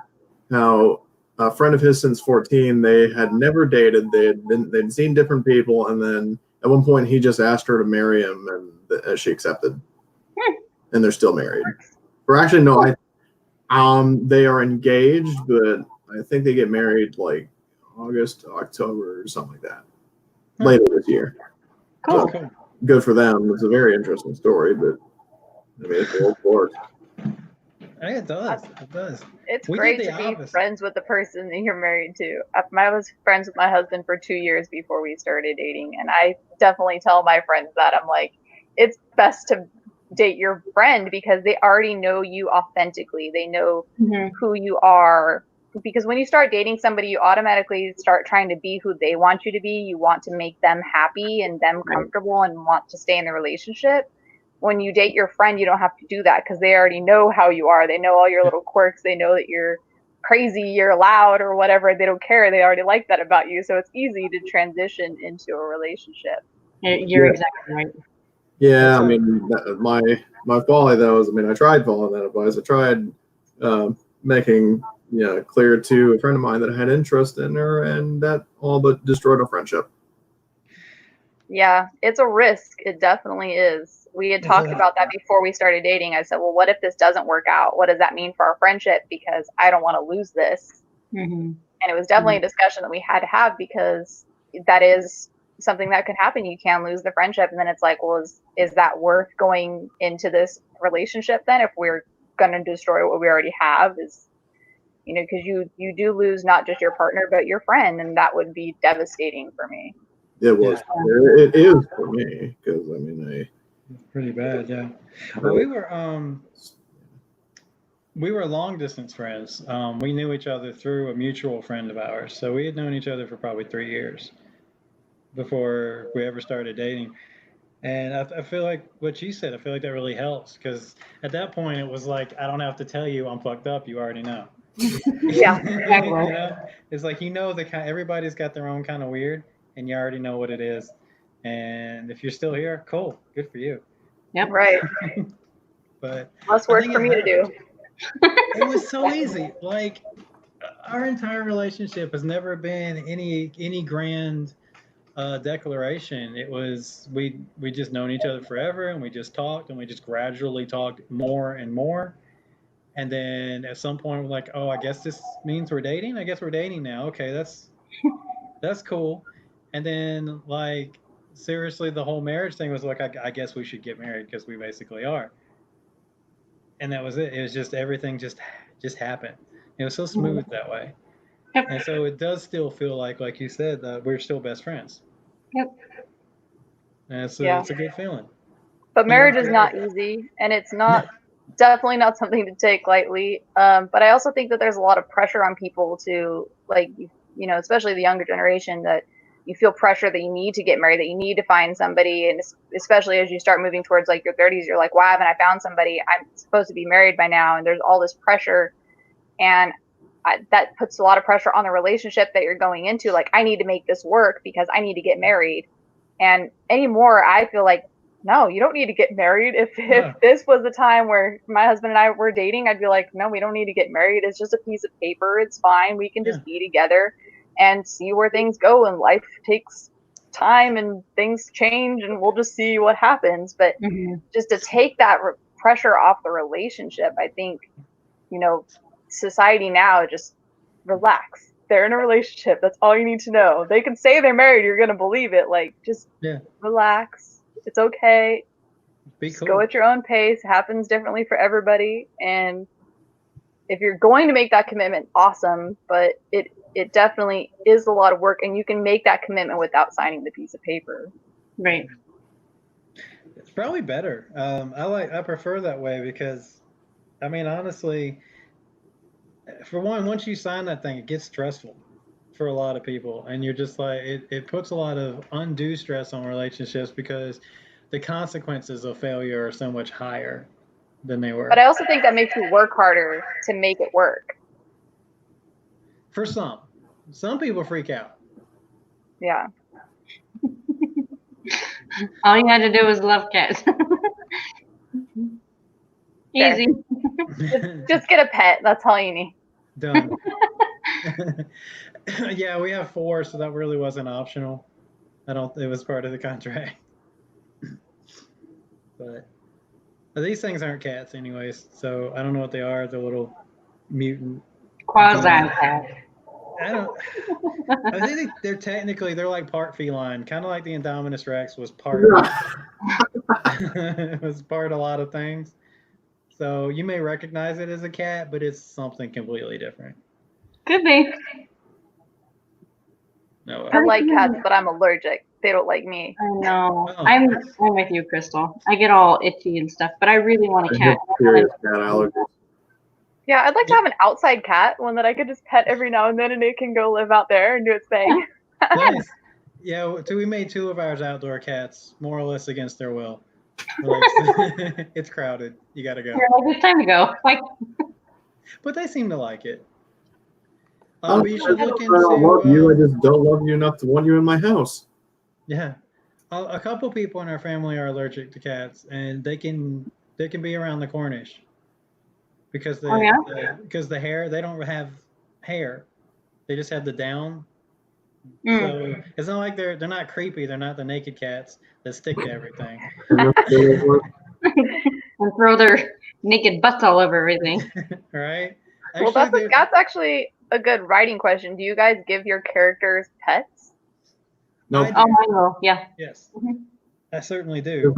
how a friend of his since 14, they had never dated. They'd seen different people, and then at one point he just asked her to marry him, and she accepted. And they're still married. Or actually, no, they are engaged, but I think they get married like August, October, or something like that later this year. Cool. So, good for them. It's a very interesting story, but I mean, it's a little short. It does. It does. It's great to be friends with the person that you're married to. I was friends with my husband for 2 years before we started dating, and I definitely tell my friends that. I'm like, it's best to date your friend because they already know you authentically. They know who you are. Because when you start dating somebody, you automatically start trying to be who they want you to be. You want to make them happy and them comfortable and want to stay in the relationship. When you date your friend, you don't have to do that because they already know how you are. They know all your little quirks. They know that you're crazy, you're loud, or whatever. They don't care. They already like that about you. So it's easy to transition into a relationship. You're exactly right. Yeah, I mean, my folly though is, I mean, I tried following that advice. I tried making clear to a friend of mine that I had interest in her, and that all but destroyed our friendship. Yeah, it's a risk. It definitely is. We had talked about that before we started dating. I said, well, what if this doesn't work out? What does that mean for our friendship? Because I don't want to lose this. And it was definitely a discussion that we had to have because that is something that could happen. You can lose the friendship. And then it's like, well, is that worth going into this relationship then if we're going to destroy what we already have? Is, because you do lose not just your partner, but your friend. And that would be devastating for me. It was. It is for me because I mean, Pretty bad, yeah. Well, we were long distance friends. We knew each other through a mutual friend of ours, so we had known each other for probably 3 years before we ever started dating. And I feel like what you said, I feel like that really helps because at that point it was like, I don't have to tell you I'm fucked up. You already know. Yeah. Exactly. You know, it's like, everybody's got their own kind of weird and you already know what it is. And if you're still here, cool, good for you. Yep. Right. But Less I work think for me to do. it was so easy. Like our entire relationship has never been any grand declaration. It was we just known each other forever, and we just talked, and we just gradually talked more and more. And then at some point, we're like, oh, I guess this means we're dating. I guess we're dating now. Okay, that's cool. And then like seriously, the whole marriage thing was like, I guess we should get married because we basically are. And that was it. It was just everything just happened. It was so smooth that way. Yep. And so it does still feel like you said, that we're still best friends. Yep. And it's Yeah. a good feeling. But marriage is not easy, and it's not definitely not something to take lightly. But I also think that there's a lot of pressure on people to, like, you know, especially the younger generation, that you feel pressure that you need to get married, that you need to find somebody, and especially as you start moving towards like your 30s, you're like, why haven't I found somebody? I'm supposed to be married by now, and there's all this pressure, and that puts a lot of pressure on the relationship that you're going into. Like, I need to make this work because I need to get married. And anymore, I feel like, no, you don't need to get married. If this was the time where my husband and I were dating, I'd be like, no, we don't need to get married. It's just a piece of paper. It's fine. We can just be together and see where things go. And life takes time and things change, and we'll just see what happens. But just to take that pressure off the relationship, I think, you know, society now, just relax. They're in a relationship. That's all you need to know. They can say they're married. You're going to believe it. Like, just relax. It's okay. Be Just cool. go at your own pace. It happens differently for everybody. And if you're going to make that commitment, awesome. But it definitely is a lot of work, and you can make that commitment without signing the piece of paper. Right. It's probably better. I prefer that way because, I mean, honestly, for one, once you sign that thing, it gets stressful for a lot of people, and you're just like, it puts a lot of undue stress on relationships because the consequences of failure are so much higher than they were. But I also think that makes you work harder to make it work. For some people freak out. Yeah. All you had to do was love cats. Easy. Just get a pet. That's all you need. Done. Yeah, we have 4, so that really wasn't optional. It was part of the contract. But these things aren't cats anyways, so I don't know what they are. The little mutant Quasi-cat. I think they're like part feline, kind of like the Indominus Rex was part it was part of a lot of things. So you may recognize it as a cat, but it's something completely different. Could be. No, I like cats, but I'm allergic. They don't like me. I know. Oh. I'm with you, Crystal. I get all itchy and stuff, but I really want a cat. Serious cat allergies. Yeah, I'd like to have an outside cat, one that I could just pet every now and then, and it can go live out there and do its thing. Nice. Yeah, we made 2 of ours outdoor cats, more or less against their will. Like, it's crowded. You gotta go. Yeah, it's time to go. Like, but they seem to like it. I But you should look don't love you. I into. just don't love you enough to want you in my house. Yeah, a couple people in our family are allergic to cats, and they can be around the Cornish because because the hair, they don't have hair, they just have the down. So it's not like they're not creepy. They're not the naked cats that stick to everything. and throw their naked butts all over everything. Right? Well, that's actually a good writing question. Do you guys give your characters pets? No. I do. Oh, I will. Yeah. Yes, I certainly do.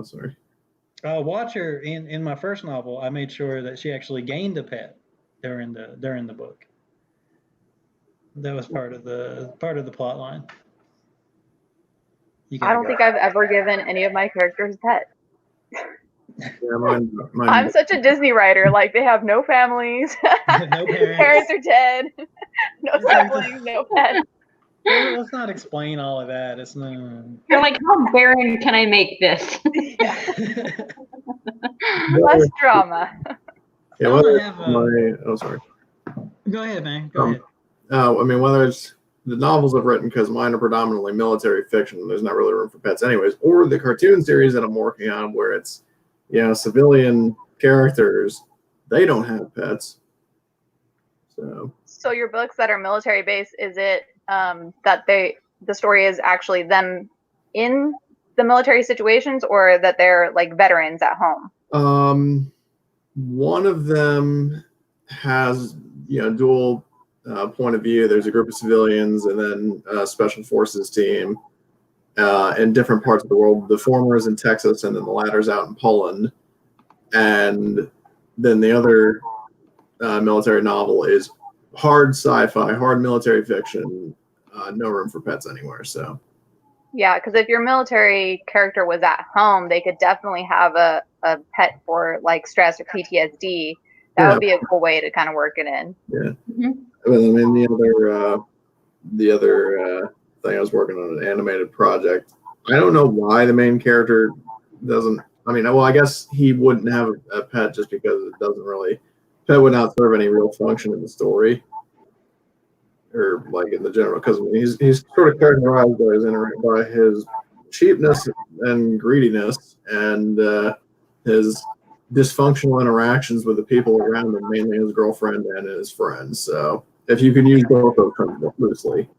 Sorry. Watcher in my first novel, I made sure that she actually gained a pet during the book. That was part of the plot line. I don't think I've ever given any of my characters a pet. Yeah, mine I'm such a Disney writer. Like, they have no families. No parents. Parents are dead. No siblings, no pets. Well, let's not explain all of that. It's no. You're like, how barren can I make this? Less drama. Yeah, sorry. Go ahead, man. Go ahead. I mean, whether it's the novels I've written, because mine are predominantly military fiction, there's not really room for pets anyways, or the cartoon series that I'm working on where it's, civilian characters, they don't have pets. So your books that are military based, is it that the story is actually them in the military situations, or that they're like veterans at home? One of them has dual point of view. There's a group of civilians and then a special forces team in different parts of the world. The former is in Texas, and then the latter's out in Poland. And then the other military novel is hard sci-fi, hard military fiction. No room for pets anywhere. So. Yeah, because if your military character was at home, they could definitely have a pet for like stress or PTSD. That would be a cool way to kind of work it in. Yeah. Mm-hmm. I mean, the other thing I was working on, an animated project. I don't know why the main character doesn't. I mean, well, I guess he wouldn't have a pet just because it doesn't really. Pet would not serve any real function in the story, or like in the general. Because he's sort of characterized by his cheapness and greediness, and his dysfunctional interactions with the people around him, mainly his girlfriend and his friends. So if you can use both of them loosely.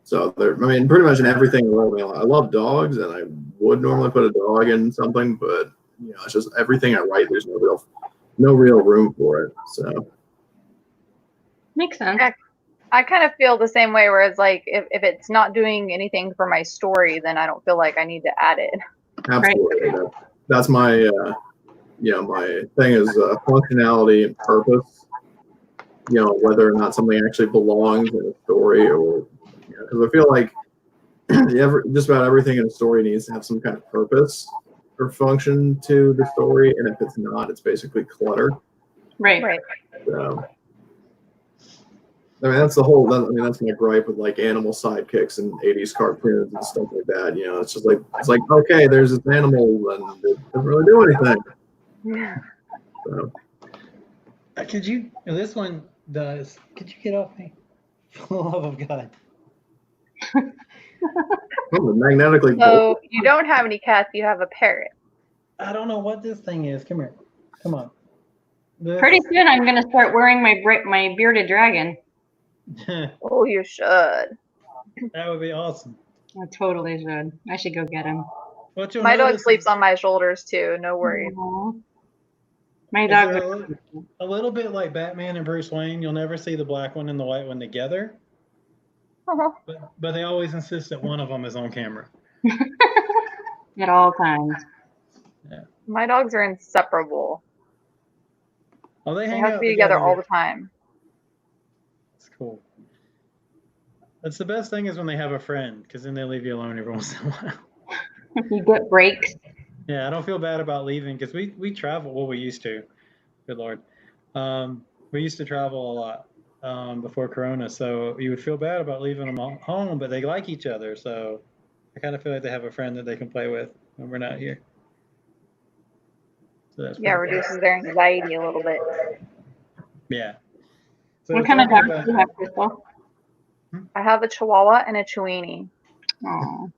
So there, I mean, pretty much in everything. I love dogs, and I would normally put a dog in something, but it's just everything I write. There's no real room for it. So makes sense. I kind of feel the same way. Whereas, like, if it's not doing anything for my story, then I don't feel like I need to add it. Absolutely, right. That's my my thing is functionality and purpose. Whether or not something actually belongs in a story, or because I feel like just about everything in a story needs to have some kind of purpose or function to the story, and if it's not, it's basically clutter. Right. So, I mean, that's that's my gripe with like animal sidekicks and 80s cartoons and stuff like that. It's just like, okay, there's this animal and it doesn't really do anything. Yeah. So. This one does. Could you get off me? For the love of God. Magnetically. So you don't have any cats, you have a parrot. I don't know what this thing is. Come here. Come on. Pretty soon I'm going to start wearing my bearded dragon. Oh, you should. That would be awesome. I totally should. I should go get him. My dog sleeps on my shoulders too. No worries. Aww. My dog. A little bit like Batman and Bruce Wayne. You'll never see the black one and the white one together. Uh-huh. But they always insist that one of them is on camera. At all times. Yeah. My dogs are inseparable. Oh, they have to be together all the time. It's cool. That's the best thing is when they have a friend, because then they leave you alone every once in a while. You get breaks. Yeah, I don't feel bad about leaving because we travel. Well, we used to. Good Lord. We used to travel a lot before Corona, so you would feel bad about leaving them home, but they like each other, so I kind of feel like they have a friend that they can play with when we're not here. So that's reduces their anxiety a little bit. Yeah. So what kind of dog do you have, Crystal? I have a Chihuahua and a Chiweenie. Oh,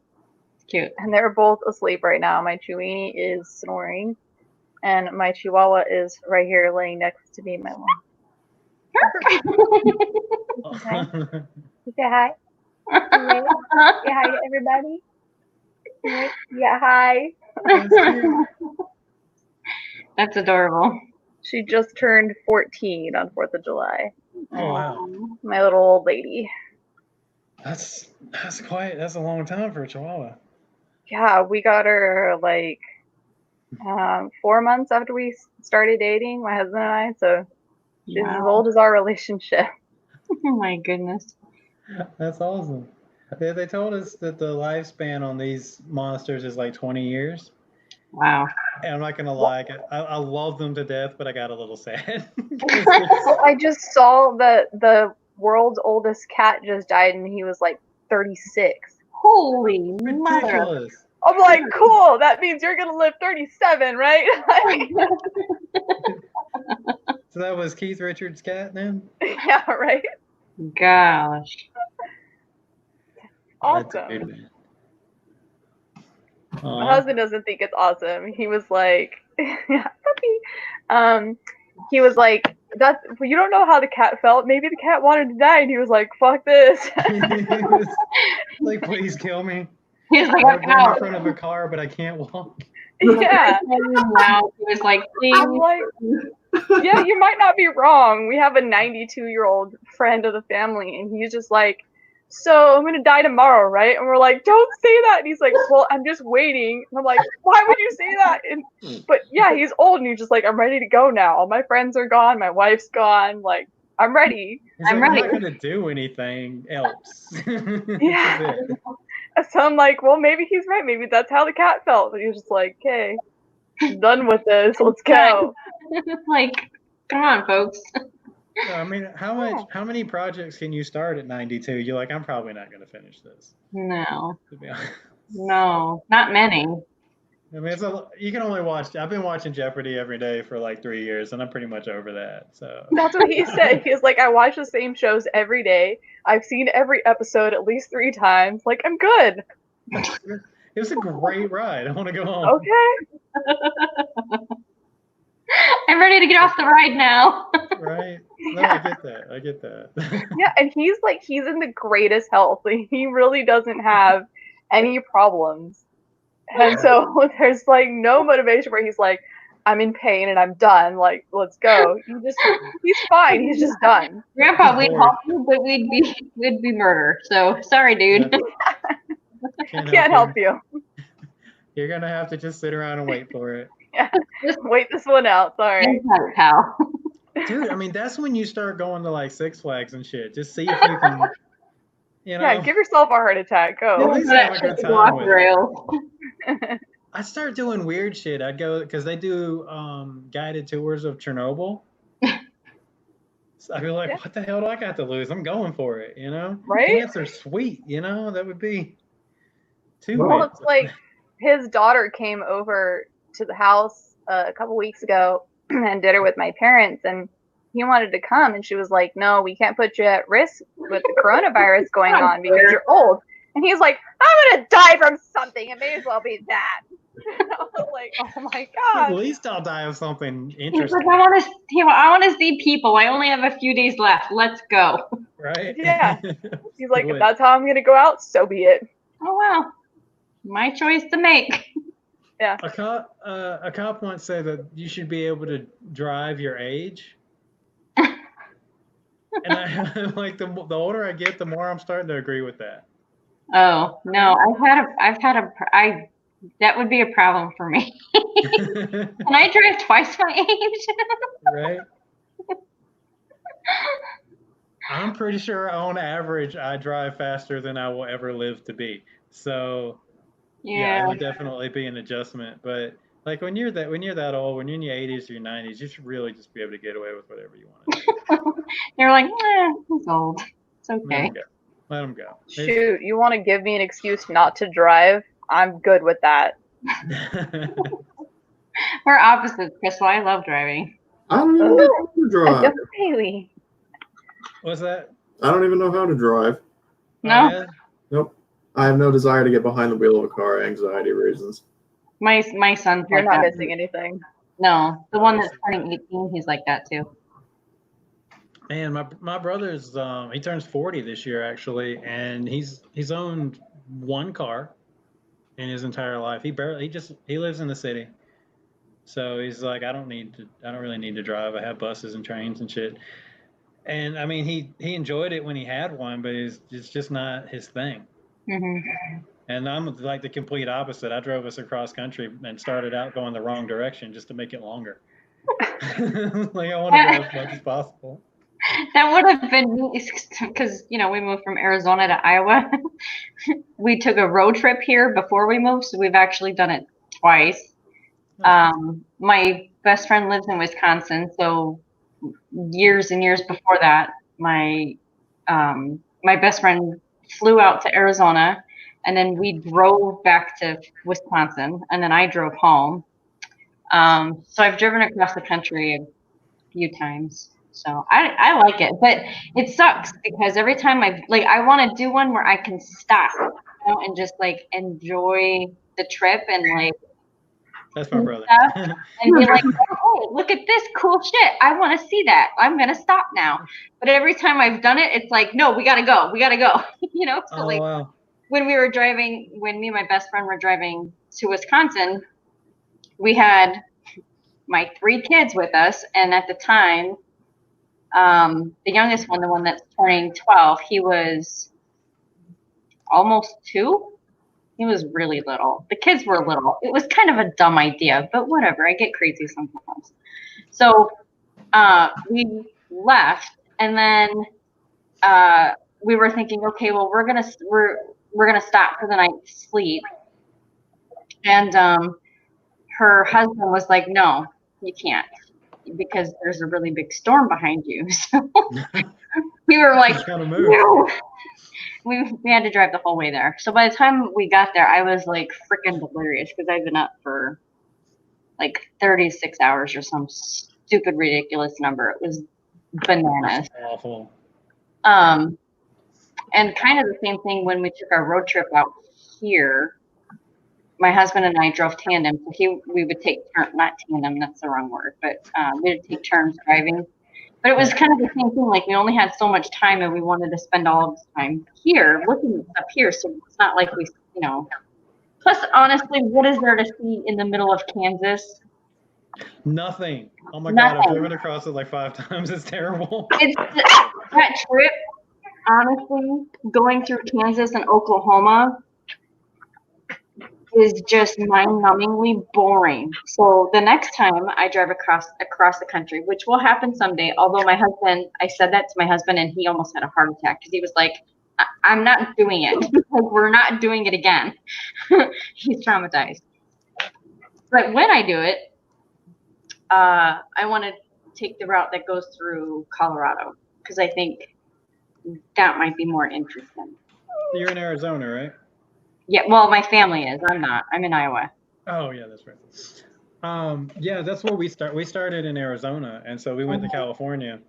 cute. And they're both asleep right now. My Chiweenie is snoring, and my Chihuahua is right here laying next to me. My mom. Say hi. Say hi to everybody. Yeah, hi. That's adorable. She just turned 14 on 4th of July. Oh wow. My little old lady. That's a long time for a Chihuahua. Yeah, we got her like 4 months after we started dating, my husband and I. So she's as old as our relationship. Oh my goodness. That's awesome. They told us that the lifespan on these monsters is like 20 years. Wow. And I'm not gonna lie, I love them to death, but I got a little sad. I just saw the world's oldest cat just died, and he was like 36. Holy mother. Ridiculous. I'm like, cool. That means you're gonna live 37, right? So that was Keith Richards' cat then? Yeah, right. Gosh. That's Awesome. weird, man. My Aw. husband doesn't think it's awesome. He was like, he was like, that's you don't know how the cat felt. Maybe the cat wanted to die, and he was like, fuck this. Like, please kill me. He was I like, would run in "Ow." front of a car, but I can't walk. Yeah. Wow. He was like, I'm please. like, yeah, you might not be wrong. We have a 92-year-old friend of the family, and he's just like, so I'm gonna die tomorrow, right? And we're like, don't say that. And he's like, well, I'm just waiting. And I'm like, why would you say that? But yeah, he's old, and he's just like, I'm ready to go now. All my friends are gone. My wife's gone. Like, I'm ready. He's I'm like, I'm ready. not gonna do anything else. Yeah. This is it. So I'm like, well, maybe he's right. Maybe that's how the cat felt. And he was just like, okay, I'm done with this. Let's go. Like, come on, folks. No, I mean, how many projects can you start at 92? You're like, I'm probably not gonna finish this. No, To be honest. no, not many. I mean, you can only watch. I've been watching Jeopardy every day for like 3 years, and I'm pretty much over that. So That's what he said. He's like, I watch the same shows every day. I've seen every episode at least 3 times. Like, I'm good. it was a great ride. I want to go home. Okay. I'm ready to get off the ride now. Right? No, Yeah. I get that. I get that. Yeah, and he's in the greatest health. Like, he really doesn't have any problems. And so there's like no motivation where he's like, I'm in pain and I'm done. Like, let's go. He's fine. He's just done. Grandpa, we'd Bored. help you, but we'd be murder. So sorry, dude. Can't help you. You're gonna have to just sit around and wait for it. Yeah. Wait this one out. Sorry. Hang tight, pal. Dude, I mean, that's when you start going to like Six Flags and shit. Just see if you can, you know. Yeah, give yourself a heart attack. At Go. least That have a shit good could go time off with the it. rails. I start doing weird shit. I'd go because they do guided tours of Chernobyl. So I'd be like, Yeah. what the hell do I got to lose? I'm going for it, you know? Right? Plants are sweet, you know? That would be too Well, Well, weird. it's like his daughter came over to the house a couple weeks ago and dinner with my parents, and he wanted to come, and she was like, no, we can't put you at risk with the coronavirus going on because you're old. And he's like, I'm gonna die from something. It may as well be that. I was like, oh my At god. least I'll die of something He's interesting, like, I want to see people. I only have a few days left. Let's go. right? Yeah. He's like, Would. if that's how I'm gonna go out, so be it. Oh well, my choice to make. A cop once said that you should be able to drive your age. And I like the older I get, the more I'm starting to agree with that. Oh no, that would be a problem for me. Can I drive twice my age? Right? I'm pretty sure on average I drive faster than I will ever live to be. So yeah, it would definitely be an adjustment. But like when you're that old, when you're in your 80s or your 90s, you should really just be able to get away with whatever you want to do. They're like, he's old. It's okay. Let him go. Shoot, you want to give me an excuse not to drive? I'm good with that. We're opposites, Crystal. I love driving. I don't even know how to I drive. don't really. What's that? I don't even know how to drive. No, Oh, yeah? Nope. I have no desire to get behind the wheel of a car, anxiety reasons. my son's You're like not that. missing anything. No, the one that's turning 18, he's like that too. Man, my brother's he turns 40 this year actually, and he's owned one car in his entire life. He lives in the city. So he's like, I don't really need to drive. I have buses and trains and shit. And I mean, he enjoyed it when he had one, but it's just not his thing. Mm-hmm. And I'm like the complete opposite. I drove us across country and started out going the wrong direction just to make it longer. Like I want to drive as much as possible. That would have been because we moved from Arizona to Iowa. We took a road trip here before we moved, so we've actually done it twice. My best friend lives in Wisconsin, so years and years before that, my best friend flew out to Arizona, and then we drove back to Wisconsin, and then I drove home. So I've driven across the country a few times. So I like it, but it sucks because every time I want to do one where I can stop, and just like enjoy the trip and like That's my brother. stuff and be like, oh, look at this cool shit. I want to see that. I'm gonna stop now. But every time I've done it, it's like, no, we gotta go. We gotta go. So Oh, like wow. when me and my best friend were driving to Wisconsin, we had my 3 kids with us, and at the time, the youngest one, the one that's turning 12, he was almost 2. He was really little. The kids were little. It was kind of a dumb idea, but whatever. I get crazy sometimes. So we left, and then we were thinking, okay, well, we're gonna stop for the night to sleep. And her husband was like, no, you can't, because there's a really big storm behind you. So we were like, no. We had to drive the whole way there. So by the time we got there, I was like freaking delirious because I've been up for like 36 hours or some stupid ridiculous number. It was bananas. That's awful. And kind of the same thing when we took our road trip out here. My husband and I drove tandem. So we would take not tandem, that's the wrong word, but we would take turns driving. But it was kind of the same thing. Like we only had so much time, and we wanted to spend all of the time here, looking up here. So it's not like we. Plus, honestly, what is there to see in the middle of Kansas? Nothing. Oh my Nothing. God, I've driven across it like 5 times. It's terrible. It's that trip. Honestly, going through Kansas and Oklahoma is just mind-numbingly boring. So the next time I drive across the country, which will happen someday, although I said that to my husband, and he almost had a heart attack because he was like, I'm not doing it. Like, we're not doing it again. He's traumatized. But when I do it, I want to take the route that goes through Colorado because I think that might be more interesting. You're in Arizona, right? Yeah, well, my family is. I'm not. I'm in Iowa. Oh, yeah, that's right. Yeah, that's where we start. We started in Arizona, and so we went to California,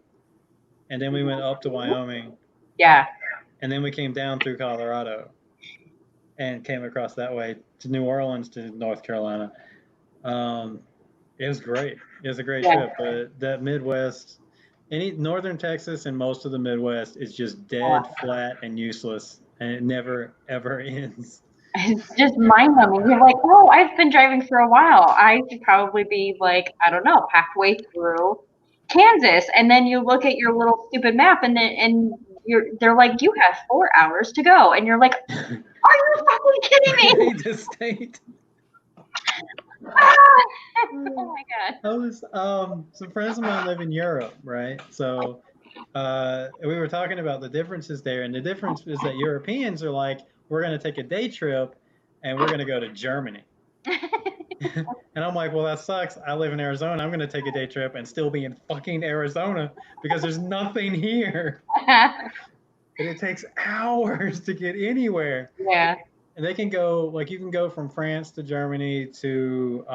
and then we went up to Wyoming. Yeah. And then we came down through Colorado and came across that way to New Orleans to North Carolina. It was great. It was a great trip, but that Midwest, northern Texas and most of the Midwest is just dead, flat, and useless, and it never, ever ends. It's just mind-numbing. You're like, oh, I've been driving for a while. I should probably be like, I don't know, halfway through Kansas. And then you look at your little stupid map, and they're like, you have 4 hours to go. And you're like, are you fucking kidding me? The state. Oh my God. Some friends of mine live in Europe, right? So we were talking about the differences there, and the difference is that Europeans are like, we're going to take a day trip and we're going to go to Germany. And I'm like, well, that sucks. I live in Arizona. I'm going to take a day trip and still be in fucking Arizona because there's nothing here. And it takes hours to get anywhere. Yeah. And they can go, like, you can go from France to Germany to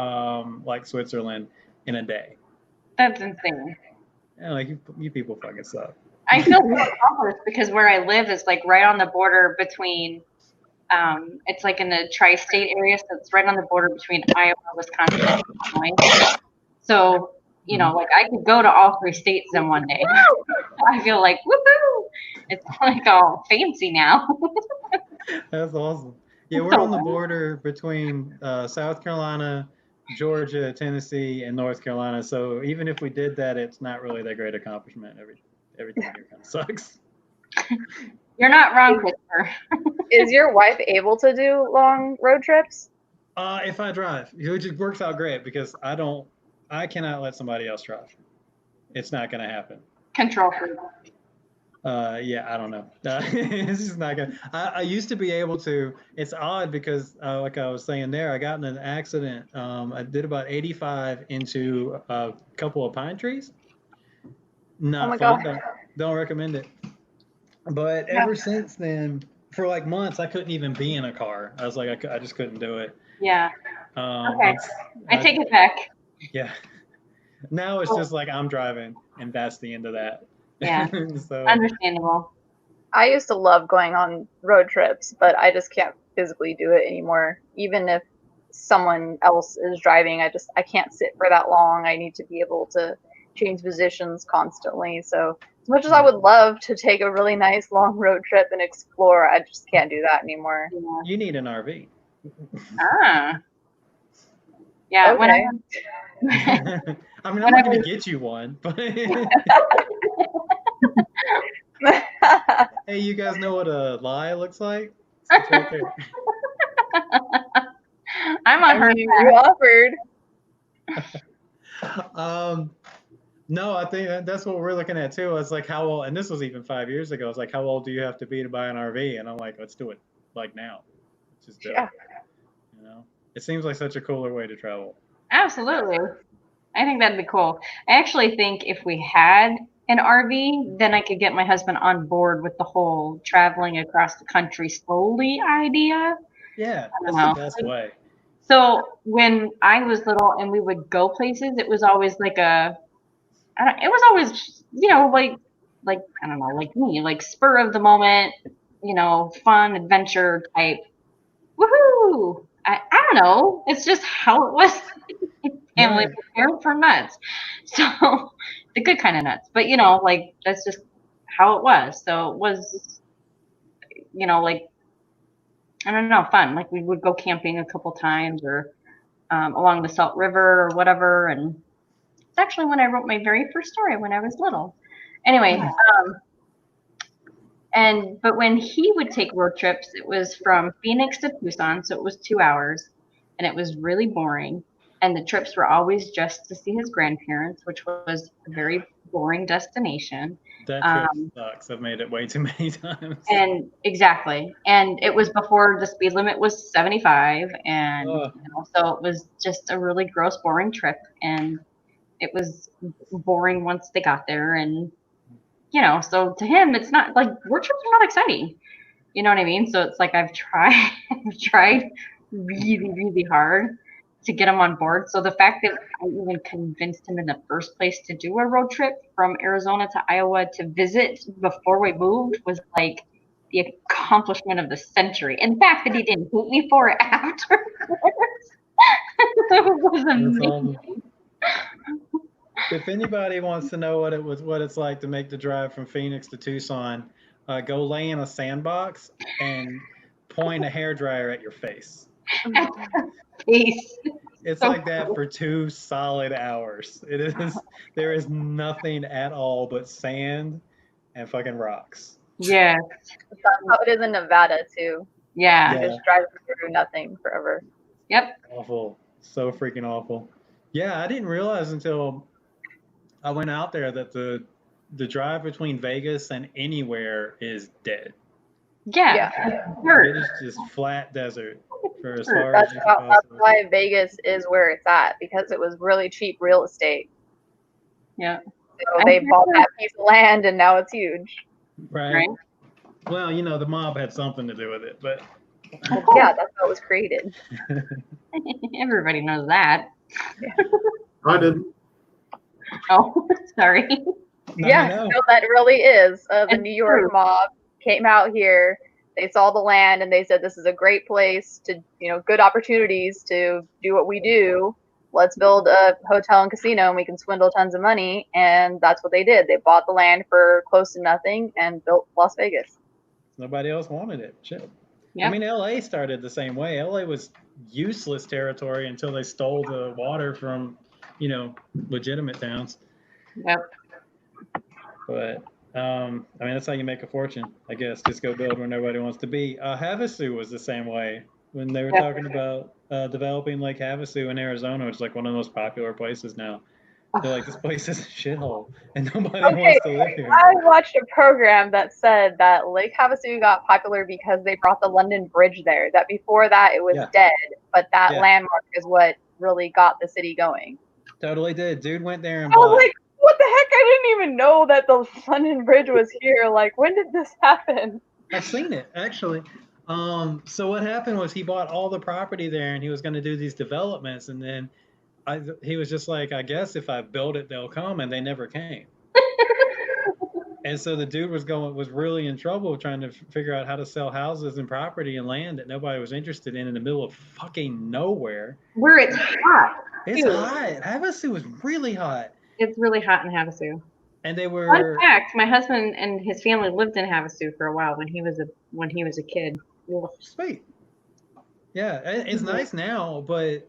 like Switzerland in a day. That's insane. Yeah, like you people fucking suck. I feel so accomplished because where I live is like right on the border between it's like in the tri-state area, so it's right on the border between Iowa, Wisconsin, and Illinois. So, like I could go to all 3 states in one day. I feel like, woohoo! It's like all fancy now. That's awesome. Yeah, we're on the border between South Carolina, Georgia, Tennessee, and North Carolina. So even if we did that, it's not really that great accomplishment. Everything here kind of sucks. You're not wrong, Christopher. Is your wife able to do long road trips? If I drive, it just works out great because I cannot let somebody else drive. It's not going to happen. Control freak. Yeah, I don't know. It's just not good. I used to be able to. It's odd because, like I was saying there, I got in an accident. I did about 85 into a couple of pine trees. Not my fun. God. Don't recommend it. But ever since then, for like months, I couldn't even be in a car. I was like, I just couldn't do it. Yeah. Okay. I take it back. Yeah. Now it's just like I'm driving, and that's the end of that. Yeah. So Understandable. I used to love going on road trips, but I just can't physically do it anymore. Even if someone else is driving, I can't sit for that long. I need to be able to change positions constantly. So as much as I would love to take a really nice long road trip and explore, I just can't do that anymore. Yeah. you need an RV. Ah. Yeah. Okay. When I'm not going to get you one, but hey, you guys know what a lie looks like? It's right there. I'm on her. You offered. No, I think that's what we're looking at too. It's like how old, and this was even 5 years ago. It's like how old do you have to be to buy an RV? And I'm like, let's do it like now. Just do it. You know, it seems like such a cooler way to travel. Absolutely. I think that'd be cool. I actually think if we had an RV, then I could get my husband on board with the whole traveling across the country slowly idea. Yeah, I don't that's know. the best way. So when I was little and we would go places, it was always like it was always, like, I don't know, like me, like spur of the moment, fun adventure type. Woohoo! I don't know. It's just how it was. Family Right. prepared for nuts. So the good kind of nuts. But like that's just how it was. So it was, like I don't know, fun. Like we would go camping a couple times or along the Salt River or whatever. And it's actually when I wrote my very first story when I was little. Anyway, but when he would take road trips, it was from Phoenix to Tucson, so it was 2 hours, and it was really boring. And the trips were always just to see his grandparents, which was a very boring destination. That trip sucks. I've made it way too many times. And exactly. And it was before the speed limit was 75. And so it was just a really gross, boring trip. And it was boring once they got there. And, so to him, it's not like road trips are not exciting. You know what I mean? So it's like I've tried really, really hard to get him on board. So the fact that I even convinced him in the first place to do a road trip from Arizona to Iowa to visit before we moved was like the accomplishment of the century. And the fact that he didn't hate me for it afterwards was amazing. If anybody wants to know what it's like to make the drive from Phoenix to Tucson, go lay in a sandbox and point a hairdryer at your face. It's like that for 2 solid hours. There is nothing at all but sand and fucking rocks. Yeah. That's how it is in Nevada too. Yeah. You just drive through nothing forever. Yep. Awful. So freaking awful. Yeah, I didn't realize until I went out there that the drive between Vegas and anywhere is dead. Yeah. It is just flat desert for as far as you can That's possibly. why Vegas is where it's at, because it was really cheap real estate. Yeah. So they bought that piece of land and now it's huge. Right. Well, the mob had something to do with it, but yeah, that's how it was created. Everybody knows that. I didn't. Oh, sorry. No, that really is. The New York mob came out here. They saw the land and they said, this is a great place to, good opportunities to do what we do. Let's build a hotel and casino and we can swindle tons of money. And that's what they did. They bought the land for close to nothing and built Las Vegas. Nobody else wanted it. Shit. Yep. I mean, LA started the same way. LA was useless territory until they stole the water from, legitimate towns. Yep. But that's how you make a fortune, I guess. Just go build where nobody wants to be. Havasu was the same way when they were talking about developing Lake Havasu in Arizona, which is like one of the most popular places now. They're like, this place is a shithole, and nobody Okay, wants to live here. I watched a program that said that Lake Havasu got popular because they brought the London Bridge there. That before that it was Yeah. dead, but that Yeah. landmark is what really got the city going. Totally did. Dude went there and I was bought. like, what the heck? I didn't even know that the London Bridge was here. Like, when did this happen? I've seen it actually. So what happened was he bought all the property there, and he was going to do these developments, and then he was just like, I guess if I build it, they'll come, and they never came. And so the dude was really in trouble trying to figure out how to sell houses and property and land that nobody was interested in the middle of fucking nowhere. Where it's hot. It's too. hot. Havasu was really hot. It's really hot in Havasu. And they were. Fun fact: my husband and his family lived in Havasu for a while when he was a kid. Sweet. Yeah, it's nice now, but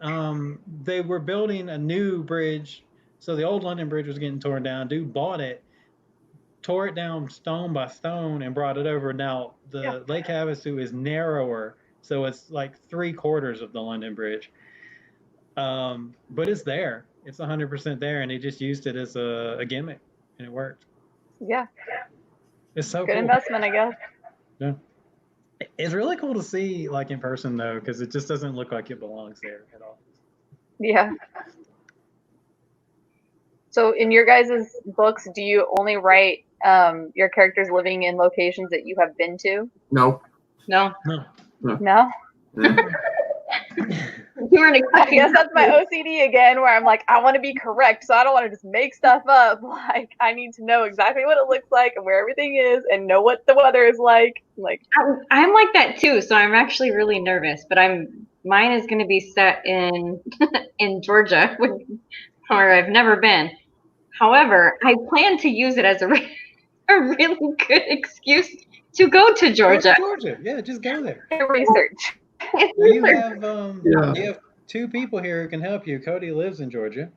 they were building a new bridge. So the old London Bridge was getting torn down. Dude bought it, tore it down stone by stone, and brought it over. Now the Lake Havasu is narrower, so it's like 3/4 of the London Bridge. But it's there. It's 100% there, and he just used it as a gimmick, and it worked. Yeah. It's so Good cool. investment, I guess. Yeah. It's really cool to see, like, in person, though, because it just doesn't look like it belongs there at all. Yeah. So in your guys' books, do you only write your characters living in locations that you have been to? No. No. No? You weren't I expecting guess that's my OCD again, where I'm like, I want to be correct, so I don't want to just make stuff up. Like, I need to know exactly what it looks like and where everything is, and know what the weather is like. Like, I'm like that too, so I'm actually really nervous. But mine is going to be set in in Georgia, where I've never been. However, I plan to use it as a really good excuse to go to Georgia. Georgia, yeah, just go there. research. Well, you have two people here who can help you. Cody lives in Georgia.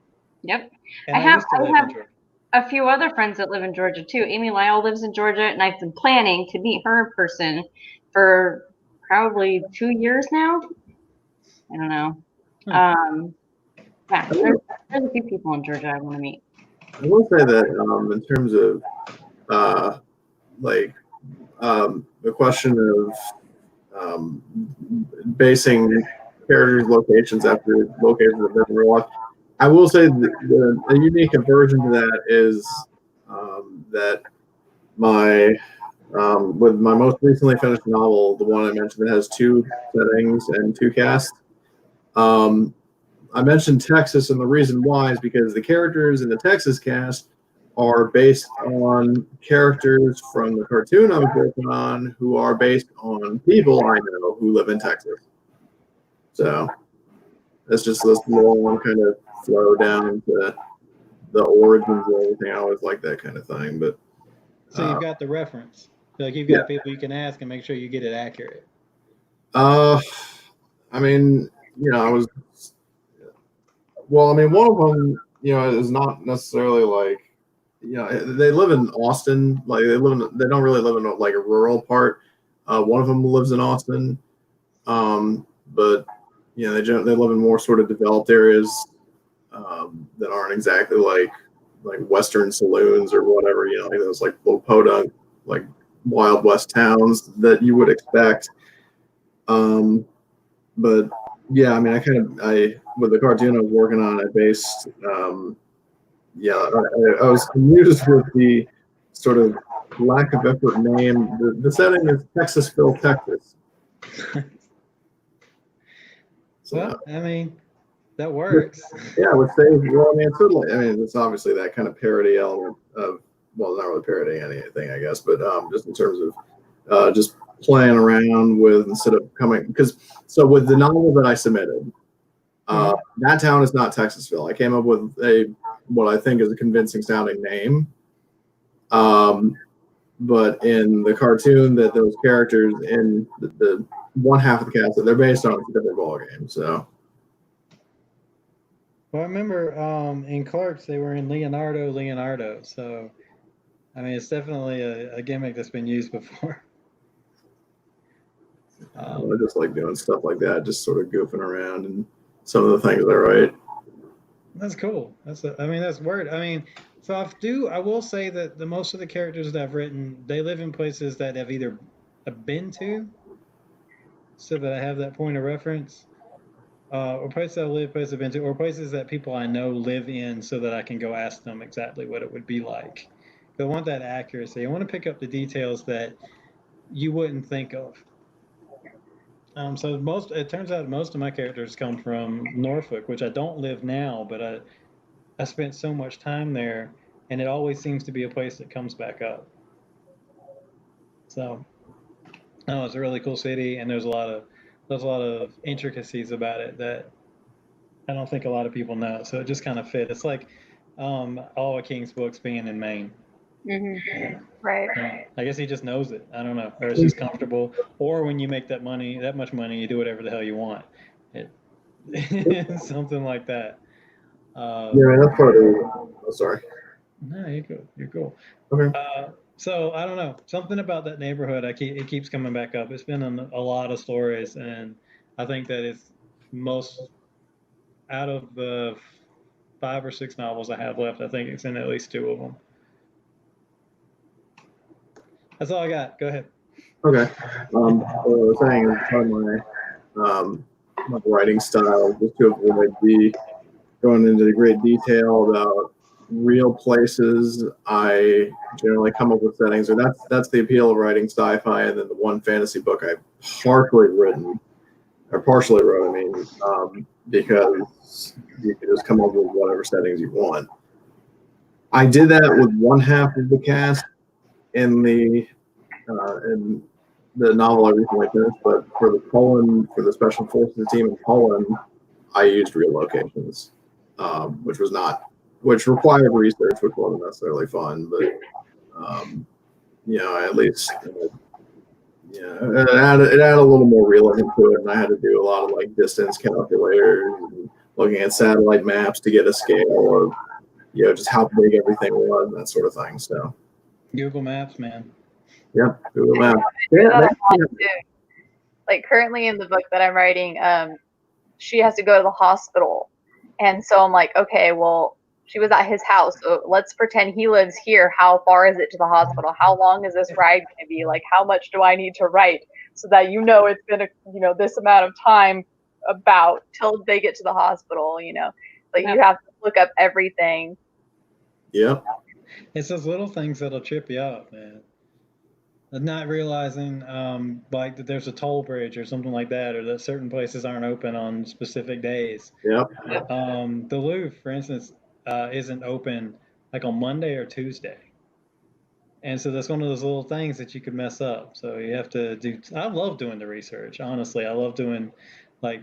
Yep. And I have in Georgia. a few other friends that live in Georgia too. Amy Lyle lives in Georgia, and I've been planning to meet her in person for probably 2 years now. I don't know. Yeah, there's a few people in Georgia I want to meet. I will say that in terms of the question of basing characters' locations after locations of in real life, I will say that the unique aversion to that is that with my most recently finished novel, the one I mentioned that has 2 settings and 2 casts. I mentioned Texas, and the reason why is because the characters in the Texas cast are based on characters from the cartoon I was working on who are based on people I know who live in Texas. So that's just this long kind of flow down to the origins of everything. I always like that kind of thing. But so you've got the reference. Like you've got people you can ask and make sure you get it accurate. I mean, one of them, is not necessarily like, they live in Austin. Like they don't really live in like a rural part. One of them lives in Austin, but they live in more sort of developed areas that aren't exactly like Western saloons or whatever. Like those like little podunk, like Wild West towns that you would expect. But yeah, I mean, I with the cartoon I was working on, I based, I was amused with the sort of lack of effort name. The setting is Texasville, Texas. So, well, I mean, that works. Yeah, which certainly, it's obviously that kind of parody element of, well, not really parodying anything, I guess, but just in terms of just playing around with instead of so with the novel that I submitted, that town is not Texasville. I came up with what I think is a convincing sounding name. But in the cartoon that those characters in the one half of the cast that they're based on, it's a different ballgame. So. Well, I remember in Clerks they were in Leonardo. So, I mean, it's definitely a gimmick that's been used before. I just like doing stuff like that, just sort of goofing around, and some of the things I write. That's cool. That's word. So I will say that the most of the characters that I've written, they live in places that I've either been to, so that I have that point of reference, or places I live, places I've been to, or places that people I know live in, so that I can go ask them exactly what it would be like. I want that accuracy. I want to pick up the details that you wouldn't think of. So it turns out most of my characters come from Norfolk, which I don't live now, but I spent so much time there, and it always seems to be a place that comes back up. So, no, it's a really cool city, and there's a lot of intricacies about it that I don't think a lot of people know. So it just kind of fit. It's like all of King's books being in Maine. Mm-hmm. Right. I guess he just knows it. I don't know, or it's just comfortable. Or when you make that much money, you do whatever the hell you want. Something like that. Yeah, that's part of the. Oh, sorry. No, you're cool. You're cool. Okay. So I don't know, something about that neighborhood. It keeps coming back up. It's been in a lot of stories, and I think that it's most out of the 5 or 6 novels I have left. I think it's in at least 2 of them. That's all I got. Go ahead. Okay. What I was saying is part of my writing style, just to avoid going into great detail about real places. I generally come up with settings, or that's the appeal of writing sci-fi. And then the one fantasy book I partially wrote, because you can just come up with whatever settings you want. I did that with one half of the cast in the novel I recently finished, but for the special forces team in Poland, I used real locations, which required research, which wasn't necessarily fun, but at least it added a little more realism to it, and I had to do a lot of like distance calculators and looking at satellite maps to get a scale of just how big everything was and that sort of thing. So Google Maps, man. Yep, Google Maps. Like currently in the book that I'm writing, she has to go to the hospital, and so I'm like, okay, well, she was at his house, so let's pretend he lives here. How far is it to the hospital? How long is this ride going to be? Like, how much do I need to write so that it's been this amount of time about till they get to the hospital? Like you have to look up everything. Yep. It's those little things that'll trip you up, man. Not realizing like that there's a toll bridge or something like that, or that certain places aren't open on specific days. Yep. The Louvre, for instance, isn't open like on Monday or Tuesday. And so that's one of those little things that you could mess up. So you have to do. I love doing the research. Honestly, I love doing like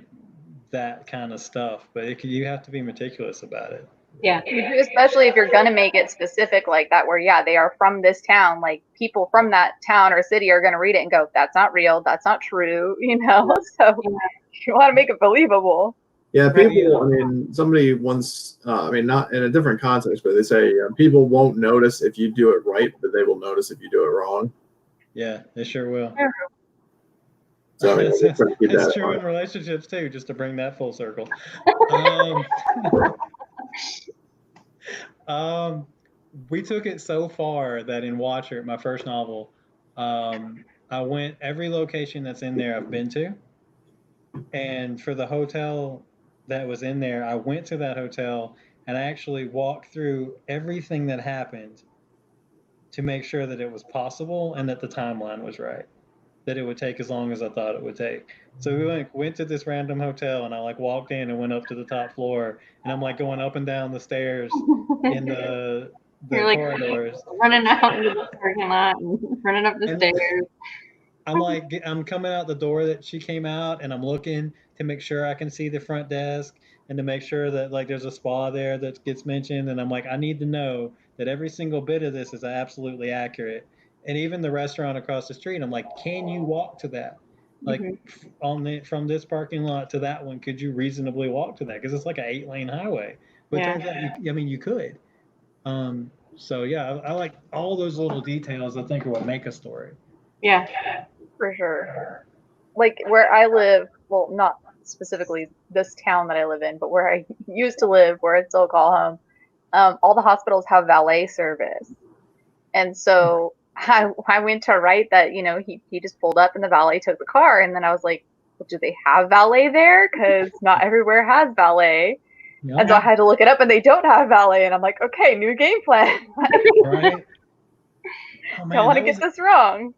that kind of stuff. But you have to be meticulous about it. Yeah. Especially if you're gonna make it specific like that, where they are from this town. Like people from that town or city are gonna read it and go, "That's not real. That's not true." So you want to make it believable. Yeah, people. I mean, somebody once. Not in a different context, but they say people won't notice if you do it right, but they will notice if you do it wrong. Yeah, they sure will. So it's true in relationships too. Just to bring that full circle. We took it so far that in Watcher, my first novel, I went every location that's in there I've been to, and for the hotel that was in there, I went to that hotel and I actually walked through everything that happened to make sure that it was possible and that the timeline was right, that it would take as long as I thought it would take. So we went to this random hotel, and I like walked in and went up to the top floor, and I'm like going up and down the stairs in the corridors, running out into the parking lot and running up the stairs. I'm coming out the door that she came out, and I'm looking to make sure I can see the front desk and to make sure that like there's a spa there that gets mentioned, and I'm like, I need to know that every single bit of this is absolutely accurate. And even the restaurant across the street, I'm like, can you walk to that? Like from this parking lot to that one, could you reasonably walk to that? Because it's like an 8-lane highway. But it turns out, you could. So yeah, I like all those little details. I think are what make a story. Yeah, for sure. Like where I live, well, not specifically this town that I live in, but where I used to live, where I still call home, all the hospitals have valet service. And so I went to write that, you know, he just pulled up and the valet took the car. And then I was like, well, do they have valet there? Because not everywhere has valet. Yeah. And so I had to look it up, and they don't have valet. And I'm like, okay, new game plan. Right. Oh, man, Don't want to get this wrong.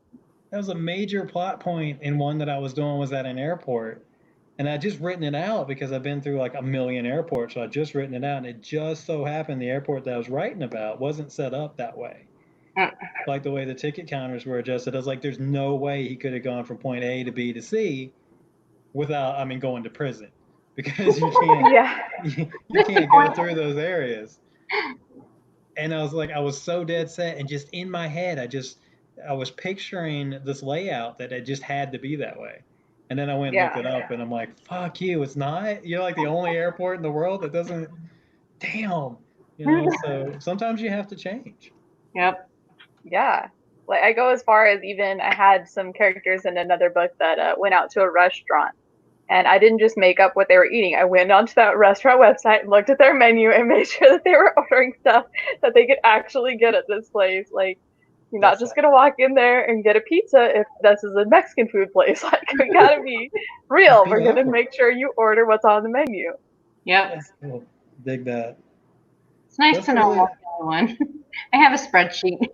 That was a major plot point in one that I was doing, was at an airport. And I just written it out because I've been through like a million airports. So I just written it out. And it just so happened the airport that I was writing about wasn't set up that way. Like the way the ticket counters were adjusted. I was like, there's no way he could have gone from point A to B to C without, I mean, going to prison. Because you can't, you can't go through those areas. And I was like, I was so dead set. And just in my head, I was picturing this layout that it just had to be that way. And then I went and looked it up, and I'm like, fuck you, it's not? You're like the only airport in the world that doesn't, damn. You know, so sometimes you have to change. Yep. Yeah. Like I go as far as even I had some characters in another book that went out to a restaurant. And I didn't just make up what they were eating. I went onto that restaurant website and looked at their menu and made sure that they were ordering stuff that they could actually get at this place. Like, you're not just going to walk in there and get a pizza if this is a Mexican food place. Like, we got to be real. We're going to make sure you order what's on the menu. Yep. That's cool. Dig that. It's nice to know one. I have a spreadsheet.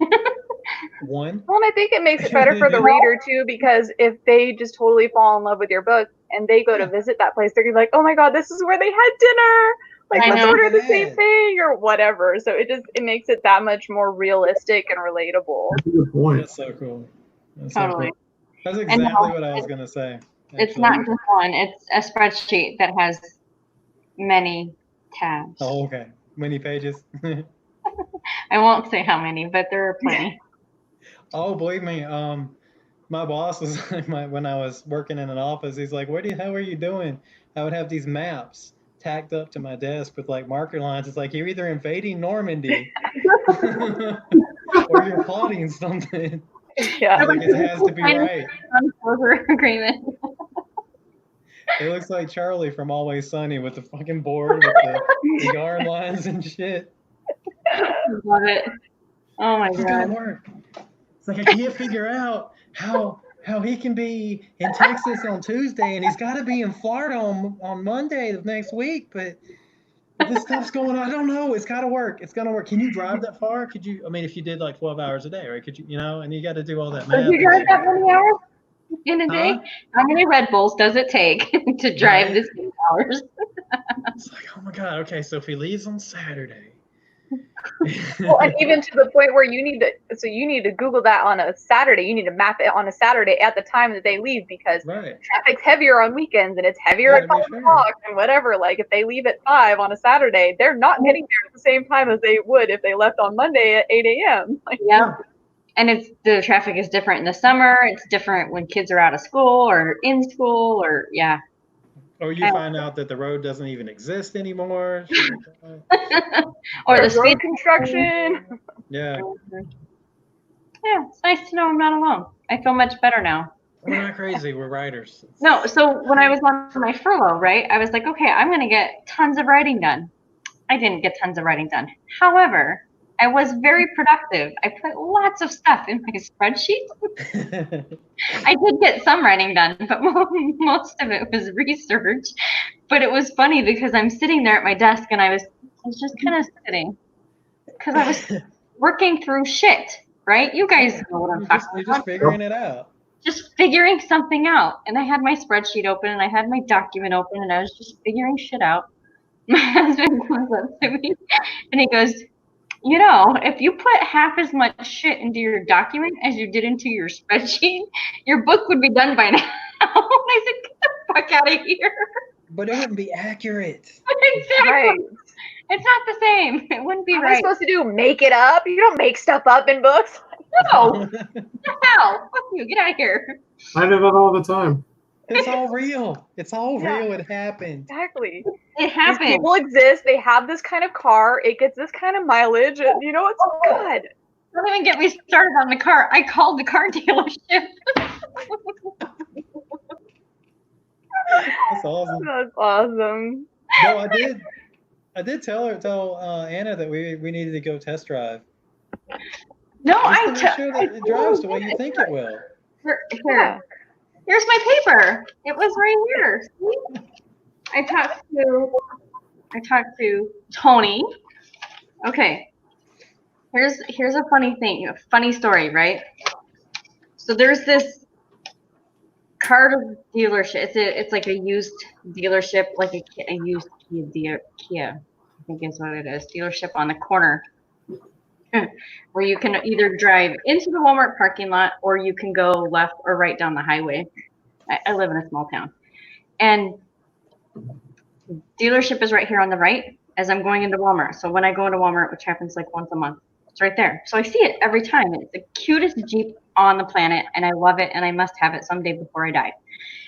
One? Well, and I think it makes it better for the reader, too, because if they just totally fall in love with your book and they go to visit that place, they're going to be like, oh, my God, this is where they had dinner. Like, let's order the same thing or whatever. So it makes it that much more realistic and relatable. That's a good point. That's so cool. Totally. That's exactly what I was going to say. Actually. It's not just one. It's a spreadsheet that has many tabs. Oh, okay. Many pages. I won't say how many, but there are plenty. Oh, believe me. My boss was when I was working in an office. He's like, "What the hell are you doing?" I would have these maps tacked up to my desk with like marker lines. It's like you're either invading Normandy or you're plotting something. Yeah, like it has to be right. Agreement. It looks like Charlie from Always Sunny with the fucking board with the yarn lines and shit. Love it. Oh my It's God. gonna work. It's like I can't figure out how he can be in Texas on Tuesday and he's got to be in Florida on Monday of next week, but this stuff's going on. I don't know. It's got to work. It's gonna work. Can you drive that far? Could you? I mean, if you did like 12 hours a day, right? Could you? You know, and you got to do all that math. Could you drive that many hours in a day? How many Red Bulls does it take to drive this many hours? It's like, oh my God. Okay, so if he leaves on Saturday. Well, and even to the point where you need to Google that on a Saturday. You need to map it on a Saturday at the time that they leave because traffic's heavier on weekends and it's heavier at 5 o'clock and whatever. Like if they leave at 5 on a Saturday, they're not getting there at the same time as they would if they left on Monday at 8 a.m. Like, yeah. And the traffic is different in the summer. It's different when kids are out of school or in school or Or you find out that the road doesn't even exist anymore. Or the speed construction. Yeah. Yeah, it's nice to know I'm not alone. I feel much better now. We're not crazy. We're writers. No, so when I was on my furlough, right, I was like, okay, I'm going to get tons of writing done. I didn't get tons of writing done. However, I was very productive. I put lots of stuff in my spreadsheet. I did get some writing done, but most of it was research. But it was funny because I'm sitting there at my desk and I was just kind of sitting because I was working through shit, right? You guys know what I'm talking about. Just figuring it out. Just figuring something out. And I had my spreadsheet open and I had my document open and I was just figuring shit out. My husband comes up to me and he goes, you know, if you put half as much shit into your document as you did into your spreadsheet, your book would be done by now. I said, get the fuck out of here. But it wouldn't be accurate. Exactly. Right. It's not the same. It wouldn't be right. What am I supposed to do? Make it up? You don't make stuff up in books. No. What the hell? Fuck you. Get out of here. I do that all the time. It's all real. It's all real. It happened. Exactly. It happened. These people exist. They have this kind of car. It gets this kind of mileage. And, you know, it's good. Don't even get me started on the car. I called the car dealership. That's awesome. That's awesome. No, I did tell Anna that we needed to go test drive. No, Just to make sure that it drives the way you think it will. Here, Yeah. here's my paper. It was right here. See? I talked to Tony. Okay. Here's a funny thing, a funny story, right? So there's this car dealership. It's like a used dealership, like a used Kia, I think is what it is. Dealership on the corner, where you can either drive into the Walmart parking lot or you can go left or right down the highway. I live in a small town, and dealership is right here on the right as I'm going into Walmart. So when I go into Walmart, which happens like once a month, it's right there. So I see it every time. It's the cutest Jeep on the planet, and I love it, and I must have it someday before I die.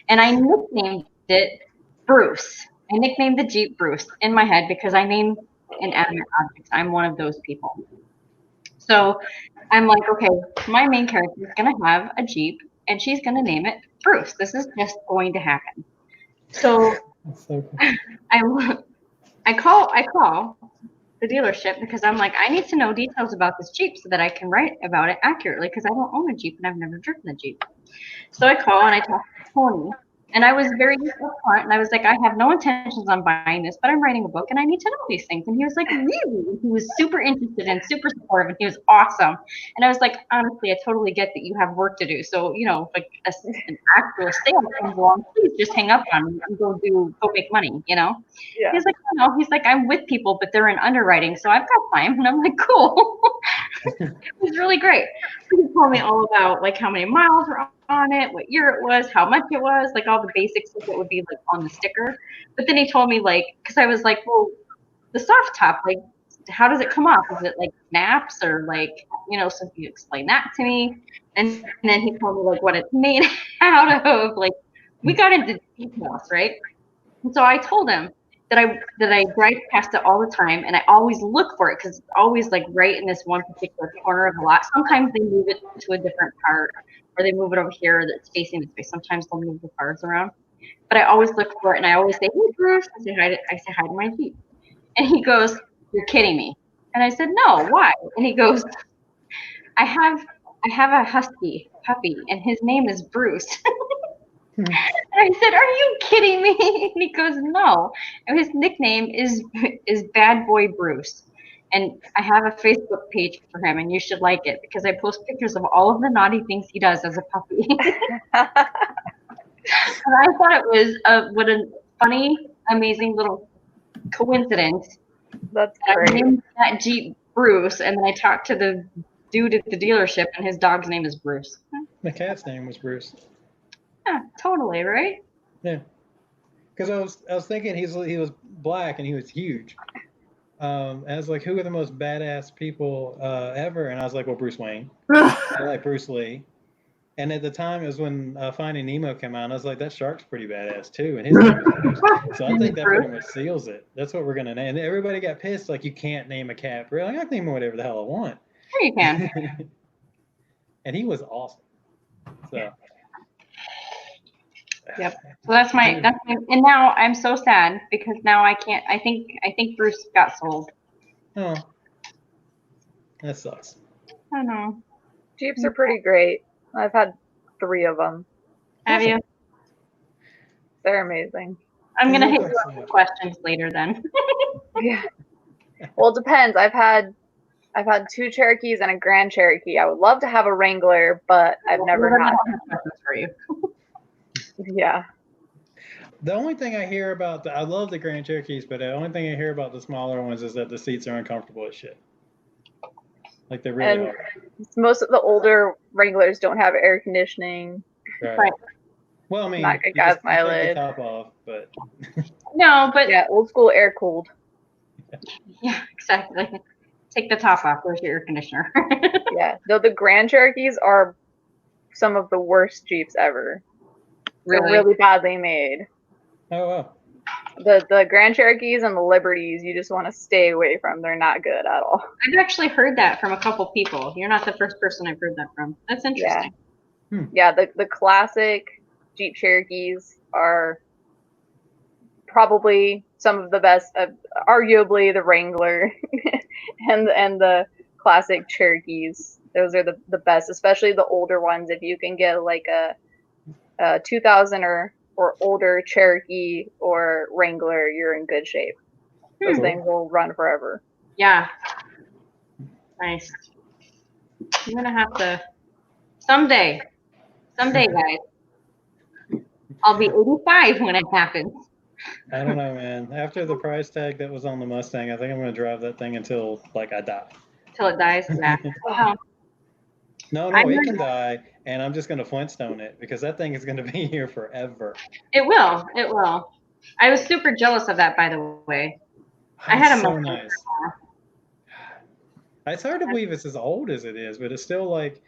And I nicknamed it Bruce. I nicknamed the Jeep Bruce in my head because I name inanimate objects. I'm one of those people. So I'm like, okay, my main character is going to have a Jeep, and she's going to name it Bruce. This is just going to happen. So That's so cool. I call the dealership because I'm like, I need to know details about this Jeep so that I can write about it accurately because I don't own a Jeep and I've never driven a Jeep. So I call and I talk to Tony, and I was very upfront, and I was like, I have no intentions on buying this, but I'm writing a book and I need to know these things. And he was like, really? And he was super interested and super supportive, and he was awesome. And I was like, honestly, I totally get that you have work to do. So, like an actual sale comes along, please just hang up on me and go make money, Yeah. He's like, no, he's like, I'm with people, but they're in underwriting, so I've got time. And I'm like, cool. It was really great. He told me all about like how many miles were on it, what year it was, how much it was, like all the basics that would be like on the sticker. But then he told me because I was like, well, the soft top, like, how does it come off? Is it like snaps or like, so he explained that to me. And then he told me like what it's made out of. Like, we got into details, right? And so I told him that I drive past it all the time, and I always look for it because it's always like right in this one particular corner of the lot. Sometimes they move it to a different part, or they move it over here that's facing this way. Sometimes they'll move the cars around, but I always look for it, and I always say, "Hey, Bruce," I say hi to my Jeep, and he goes, "You're kidding me?" And I said, "No, why?" And he goes, "I have a husky puppy, and his name is Bruce." And I said, "Are you kidding me?" And he goes, "No." And his nickname is Bad Boy Bruce. And I have a Facebook page for him, and you should like it because I post pictures of all of the naughty things he does as a puppy. And I thought it was what a funny, amazing little coincidence. That's I great. named that Jeep Bruce, and then I talked to the dude at the dealership, and his dog's name is Bruce. The cat's name was Bruce. Yeah, totally, right? Yeah, because I was thinking he was black and he was huge. I was like, who are the most badass people ever? And I was like, well, Bruce Wayne. I like Bruce Lee. And at the time, it was when Finding Nemo came out. And I was like, that shark's pretty badass too. And his name was Bruce. So I think that pretty much seals it. That's what we're gonna name. And everybody got pissed, like you can't name a cat. Really, I can name whatever the hell I want. Sure you can. And he was awesome. So. Yep. So that's my, and now I'm so sad because now I can't. I think Bruce got sold. Oh, that sucks. I don't know. Jeeps are pretty great. I've had 3 of them. Have you? They're amazing. I'm gonna hit you up with questions later then. Yeah. Well, it depends. I've had 2 Cherokees and a Grand Cherokee. I would love to have a Wrangler, but I've never had one. Questions for you. Yeah. The only thing I hear about I love the Grand Cherokees, but the only thing I hear about the smaller ones is that the seats are uncomfortable as shit. Like they really are. Most of the older Wranglers don't have air conditioning. Right. Well, I mean, Not good gas take mileage. the top off, but No, but yeah, old school air cooled. Yeah, exactly. Take the top off. Where's your air conditioner? Yeah. Though the Grand Cherokees are some of the worst Jeeps ever. They're really badly made. oh wow. The Grand Cherokees and the Liberties, you just want to stay away from. They're not good at all. I've actually heard that from a couple people. You're not the first person I've heard that from. That's interesting. Yeah, the classic Jeep Cherokees are probably some of the best, arguably the Wrangler and the classic Cherokees. Those are the best, especially the older ones. If you can get like a 2000 or older Cherokee or Wrangler, you're in good shape. Those things will run forever. Yeah. Nice. I'm gonna have to someday, guys. I'll be 85 when it happens. I don't know, man. After the price tag that was on the Mustang, I think I'm gonna drive that thing until like I die. Till it dies. Yeah. Wow. No, it can die, and I'm just gonna Flintstone it because that thing is gonna be here forever. It will. It will. I was super jealous of that, by the way. I had a so nice. It's hard to believe it's as old as it is, but it's still like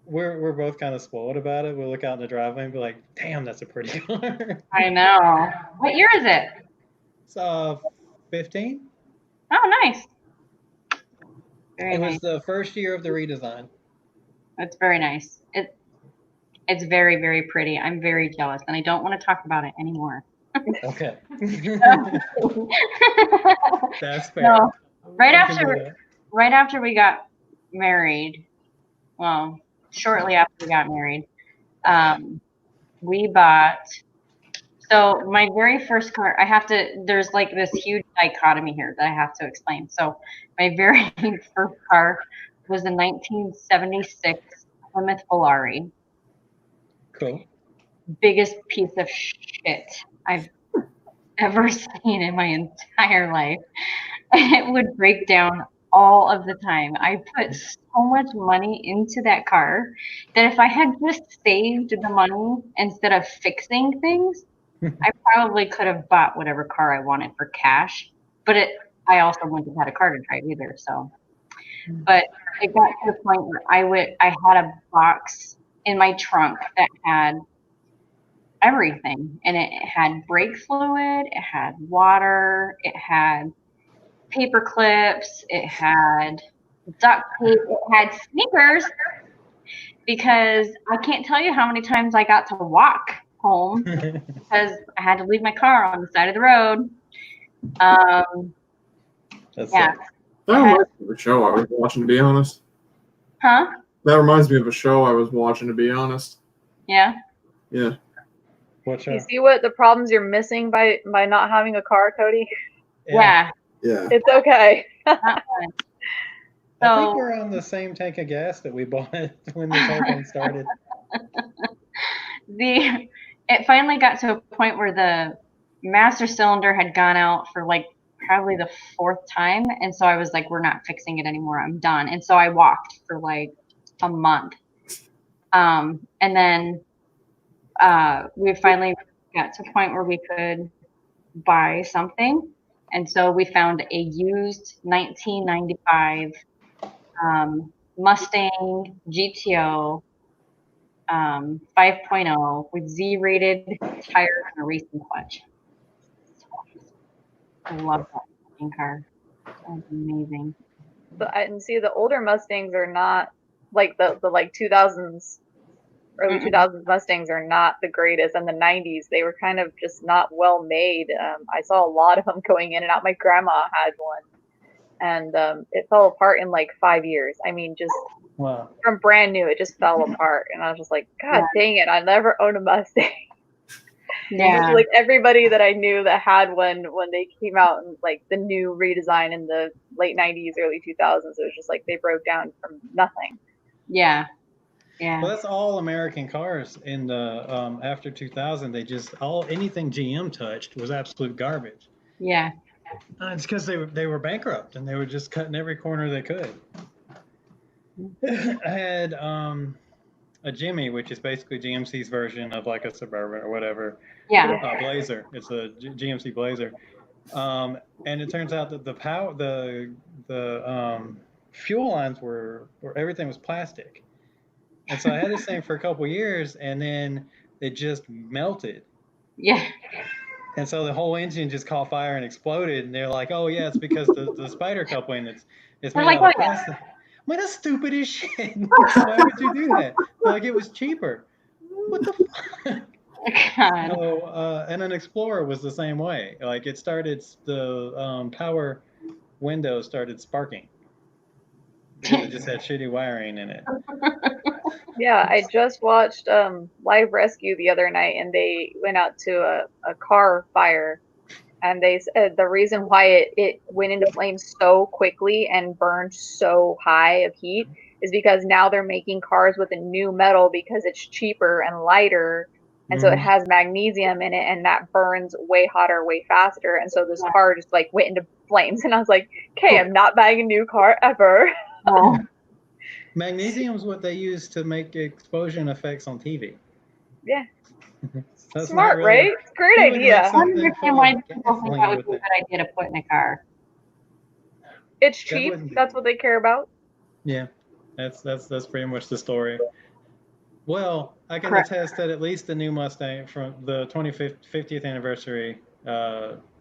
we're both kind of spoiled about it. We'll look out in the driveway and be like, "Damn, that's a pretty car." I know. What year is it? It's 15. Oh, nice. Very It nice. was the first year of the redesign. That's very nice. It's very, very pretty. I'm very jealous, and I don't want to talk about it anymore. Okay. That's fair. No, right after we got married, well, shortly after we got married, we bought. So my very first car, there's like this huge dichotomy here that I have to explain. So my very first car was a 1976 Plymouth Volare. Cool. Biggest piece of shit I've ever seen in my entire life. It would break down all of the time. I put so much money into that car that if I had just saved the money instead of fixing things, I probably could have bought whatever car I wanted for cash. But I also wouldn't have had a car to drive either. So, but it got to the point where I had a box in my trunk that had everything, and it had brake fluid, it had water, it had paper clips, it had duct tape, it had sneakers, because I can't tell you how many times I got to walk home because I had to leave my car on the side of the road. That's yeah. That reminds me of a show I was watching, to be honest. Huh? That reminds me of a show I was watching, to be honest. Yeah. Yeah. What show? You see what the problems you're missing by not having a car, Cody? Yeah. Yeah. It's okay. Not fun. I think we're on the same tank of gas that we bought when this whole thing started. It finally got to a point where the master cylinder had gone out for like probably the 4th time, and so I was like, we're not fixing it anymore, I'm done. And so I walked for like a month, and then we finally got to a point where we could buy something, and so we found a used 1995 Mustang GTO 5.0 with Z-rated tires and a racing clutch. I love that fucking car. That's amazing. And see, the older Mustangs are not like the like 2000s, early 2000s Mustangs are not the greatest. And the 90s, they were kind of just not well made. I saw a lot of them going in and out. My grandma had one, and it fell apart in like 5 years. I mean, just from brand new, it just fell apart. And I was just like, God dang it, I never owned a Mustang. Yeah. Like everybody that I knew that had one when they came out in like the new redesign in the late 90s, early 2000s, it was just like they broke down from nothing. Yeah. Yeah. Well, that's all American cars in the after 2000. They just anything GM touched was absolute garbage. Yeah. It's because they were bankrupt and they were just cutting every corner they could. I had a Jimmy, which is basically GMC's version of like a Suburban or whatever. Yeah. Blazer. It's a GMC Blazer. And it turns out that the fuel lines were everything was plastic. And so I had this thing for a couple of years, and then it just melted. Yeah. And so the whole engine just caught fire and exploded. And they're like, "Oh yeah, it's because the spider coupling it's made out of plastic." I'm like, that's stupid as shit. Why would you do that? Like, it was cheaper. What the fuck? God. So, and an Explorer was the same way. Like it started, the power window started sparking because it just had shitty wiring in it. Yeah, I just watched Live Rescue the other night, and they went out to a car fire, and they said the reason why it went into flames so quickly and burned so high of heat is because now they're making cars with a new metal because it's cheaper and lighter, and so it has magnesium in it, and that burns way hotter, way faster, and so this car just like went into flames, and I was like, okay, I'm not buying a new car ever. Oh, Magnesium is what they use to make explosion effects on TV. Yeah. That's Smart, not really, right? Great you wouldn't make idea. I don't something understand full why of people think that gasoline would with be a it. good idea to put in a car. It's That cheap. wouldn't be- That's what they care about. Yeah, that's pretty much the story. Well, I can Correct. attest that at least the new Mustang from the 50th anniversary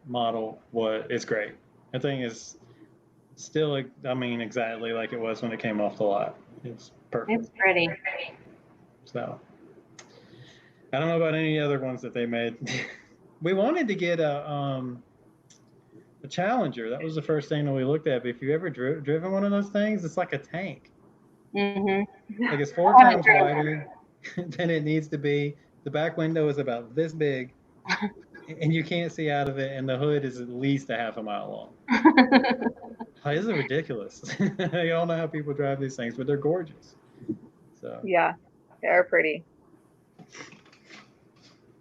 model is great. That thing is still, I mean, exactly like it was when it came off the lot. It's perfect. It's pretty. So, I don't know about any other ones that they made. We wanted to get a Challenger. That was the first thing that we looked at. But if you ever driven one of those things, it's like a tank. Mm-hmm. Like it's 4 times wider than it needs to be. The back window is about this big, and you can't see out of it. And the hood is at least a half a mile long. This is ridiculous. You all know how people drive these things, but they're gorgeous. So. Yeah, they're pretty.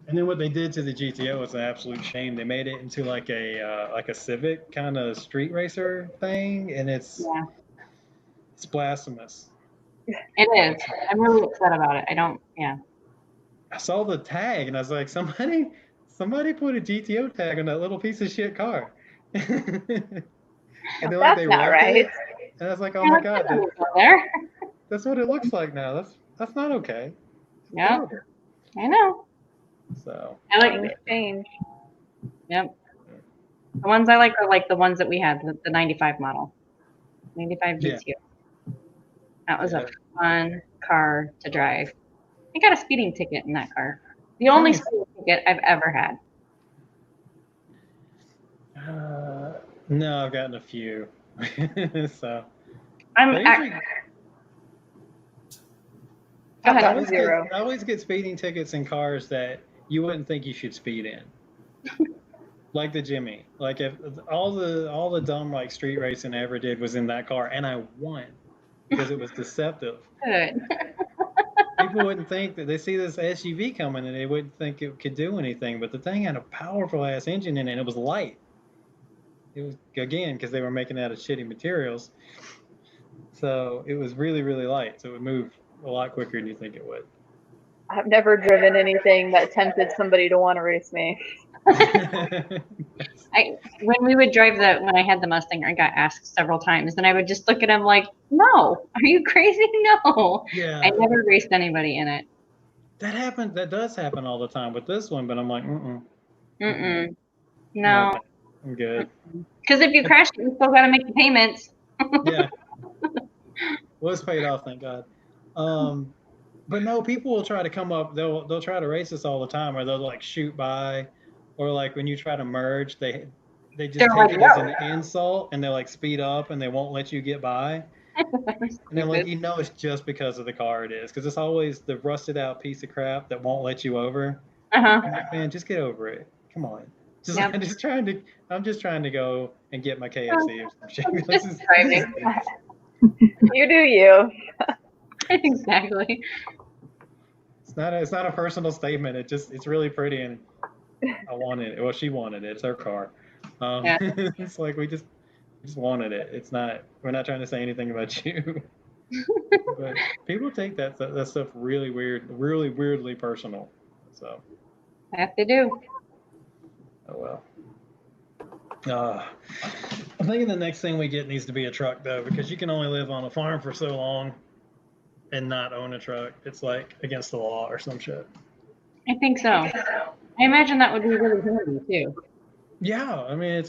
And then what they did to the GTO was an absolute shame. They made it into like a Civic kind of street racer thing, and it's blasphemous. It is. I'm really upset about it. I saw the tag and I was like, somebody put a GTO tag on that little piece of shit car. And then like That's they not wrapped right. it, and I was like, oh my god, There. that's what it looks like now. That's not okay. Yeah, I know. So I like Things change. Yep. The ones I like are like the ones that we had, the 95 model. 95 GTO. Yeah. That was a fun car to drive. I got a speeding ticket in that car. The only speeding ticket I've ever had. No, I've gotten a few. So I've I gotten 0. always get speeding tickets in cars that you wouldn't think you should speed in. Like the Jimmy. Like if all the dumb like street racing I ever did was in that car, and I won because it was deceptive. Good. People wouldn't think that they see this SUV coming and they wouldn't think it could do anything, but the thing had a powerful ass engine in it, and it was light. It was, again, because they were making it out of shitty materials. So it was really, really light. So it would move a lot quicker than you think it would. I've never driven anything that tempted somebody to want to race me. When we would drive when I had the Mustang, I got asked several times, and I would just look at him like, "No, are you crazy? No." Yeah. I never raced anybody in it. That does happen all the time with this one, but I'm like, No. I'm good. Because if you crash it, you still got to make the payments. Yeah. Well, it's paid off, thank God. But no, people will try to come up. They'll try to race us all the time, or they'll like shoot by, or like when you try to merge, they just take it as an insult, and they like speed up and they won't let you get by. And they're like, it's just because of the car it is, because it's always the rusted out piece of crap that won't let you over. I'm like, man, just get over it. Come on. I'm just trying to go and get my KFC or some shit. This is driving. You do you. Exactly. It's not a personal statement. It's really pretty, and I wanted it. Well, she wanted it. It's her car. It's like we just wanted it. It's not. We're not trying to say anything about you. But people take that stuff really weirdly personal. So. That they do. Oh well. I'm thinking the next thing we get needs to be a truck, though, because you can only live on a farm for so long and not own a truck. It's like against the law or some shit. I think so. I imagine that would be really handy too. Yeah, I mean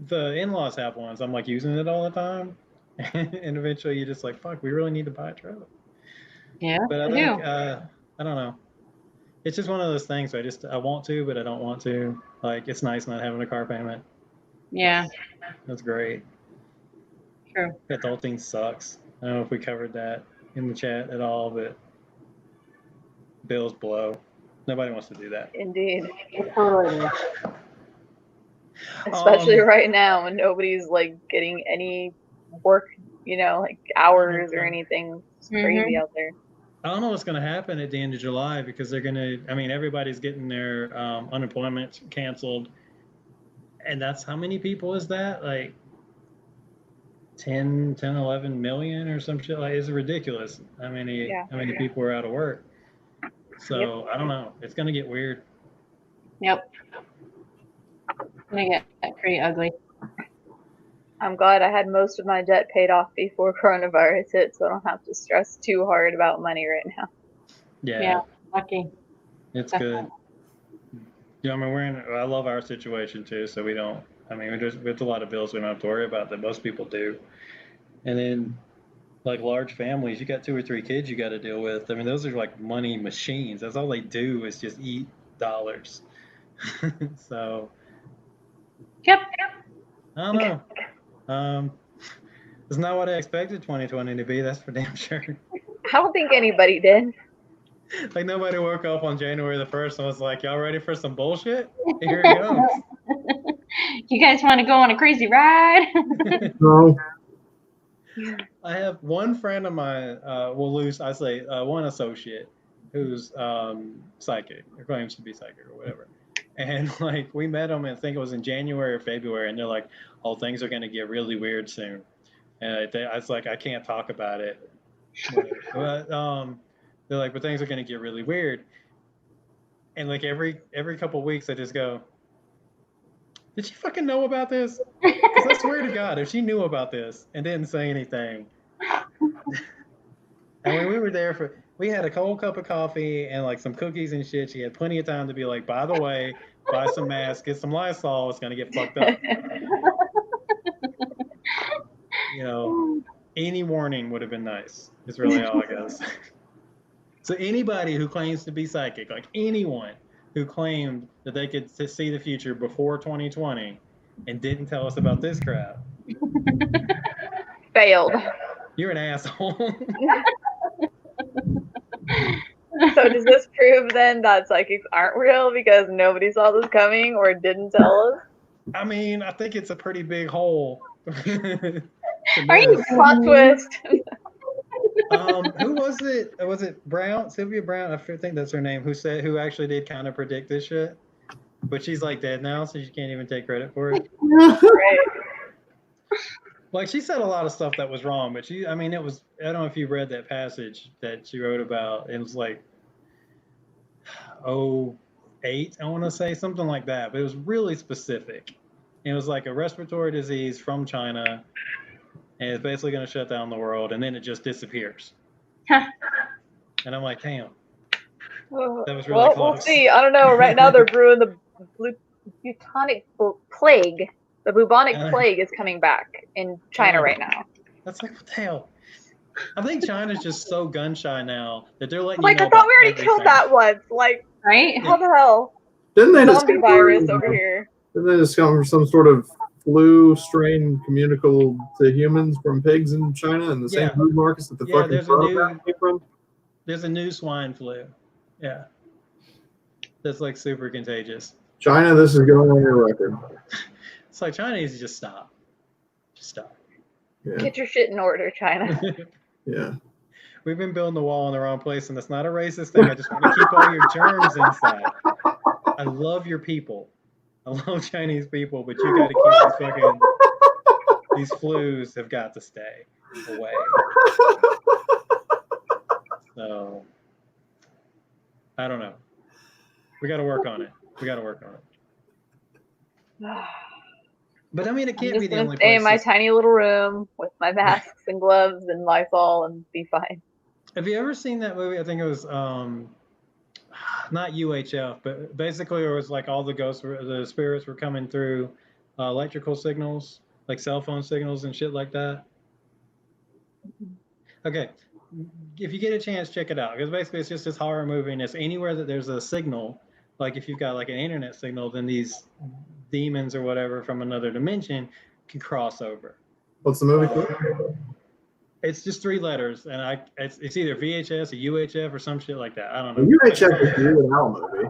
the in-laws have ones. I'm like using it all the time, and eventually you're just like, fuck, we really need to buy a truck. Yeah, but I think I don't know. it's just one of those things. I want to, but I don't want to. Like, it's nice not having a car payment. Yeah, That's great. true. Adulting sucks. I don't know if we covered that in the chat at all, but bills blow. Nobody wants to do that. Indeed. It totally is. Especially right now when nobody's like getting any work, like hours or anything. It's crazy out there. I don't know what's going to happen at the end of July because they're going to, I mean, everybody's getting their unemployment canceled. And that's how many people is that? Like 10, 11 million or some shit. Like, it's ridiculous how many people are out of work. So I don't know. It's going to get weird. Yep. It's going to get pretty ugly. I'm glad I had most of my debt paid off before coronavirus hit, so I don't have to stress too hard about money right now. Yeah. Lucky. It's good. Yeah, I mean, I love our situation too, so we don't, I mean, there's a lot of bills we don't have to worry about that most people do. And then, like, large families, you got 2 or 3 kids you got to deal with. I mean, those are like money machines. That's all they do is just eat dollars. So, Yep. I don't know. It's not what I expected 2020 to be, that's for damn sure. I don't think anybody did. Like, nobody woke up on January the 1st and was like, y'all ready for some bullshit? Here it goes. You guys want to go on a crazy ride? No. I have one friend of mine, one associate who's psychic, or claims to be psychic or whatever. And like, we met them, I think it was in January or February, and they're like, oh, things are going to get really weird soon. And I was like, I can't talk about it. But they're like, but things are going to get really weird. And like every couple of weeks, I just go, did she fucking know about this? Because I swear to God, if she knew about this and didn't say anything. And when we were there we had a cold cup of coffee and like some cookies and shit. She had plenty of time to be like, by the way, buy some masks, get some Lysol, it's going to get fucked up. Any warning would have been nice. It's really all I gotta say. So anybody who claims to be psychic, like anyone who claimed that they could see the future before 2020 and didn't tell us about this crap, Failed. you're an asshole. So does this prove then that psychics aren't real because nobody saw this coming or didn't tell us? I mean, I think it's a pretty big hole. Are you plot twist? Who was it? Was it Brown? Sylvia Brown? I think that's her name. Who actually did kind of predict this shit? But she's like dead now, so she can't even take credit for it. Right. Like, she said a lot of stuff that was wrong, but I don't know if you read that passage that she wrote about. It was like 2008, I want to say, something like that. But it was really specific. It was like a respiratory disease from China, and it's basically going to shut down the world, and then it just disappears. And I'm like, damn. That was really close. We'll see. I don't know. Right now they're brewing the bubonic plague. The bubonic plague is coming back in China right now. That's like, what the hell? I think China's just so gun shy now that they're letting I thought we already killed that once. Like, right? How the hell? Didn't they Zombie virus over here. Didn't they discover from some sort of flu strain communicable to humans from pigs in China and the same food markets that the fucking coronavirus came from? There's a new swine flu. Yeah. That's like super contagious. China, this is going on your record. It's like, China needs to just stop. Just stop. Yeah. Get your shit in order, China. Yeah. We've been building the wall in the wrong place, and that's not a racist thing. I just want to keep all your germs inside. I love your people. I love Chinese people, but you got to keep these flus have got to stay away. So, I don't know. We got to work on it. But I mean, it can't be the only place. Stay in my tiny little room with my masks and gloves and Lysol and be fine. Have you ever seen that movie? I think it was not UHF, but basically it was like all the spirits were coming through electrical signals, like cell phone signals and shit like that. Okay, if you get a chance, check it out, because basically it's just this horror movie, and it's anywhere that there's a signal, like if you've got like an internet signal, then these demons or whatever from another dimension can cross over. What's the movie? It's just 3 letters, and it's either VHS or UHF or some shit like that. I don't know. UHF is the Weird Al movie.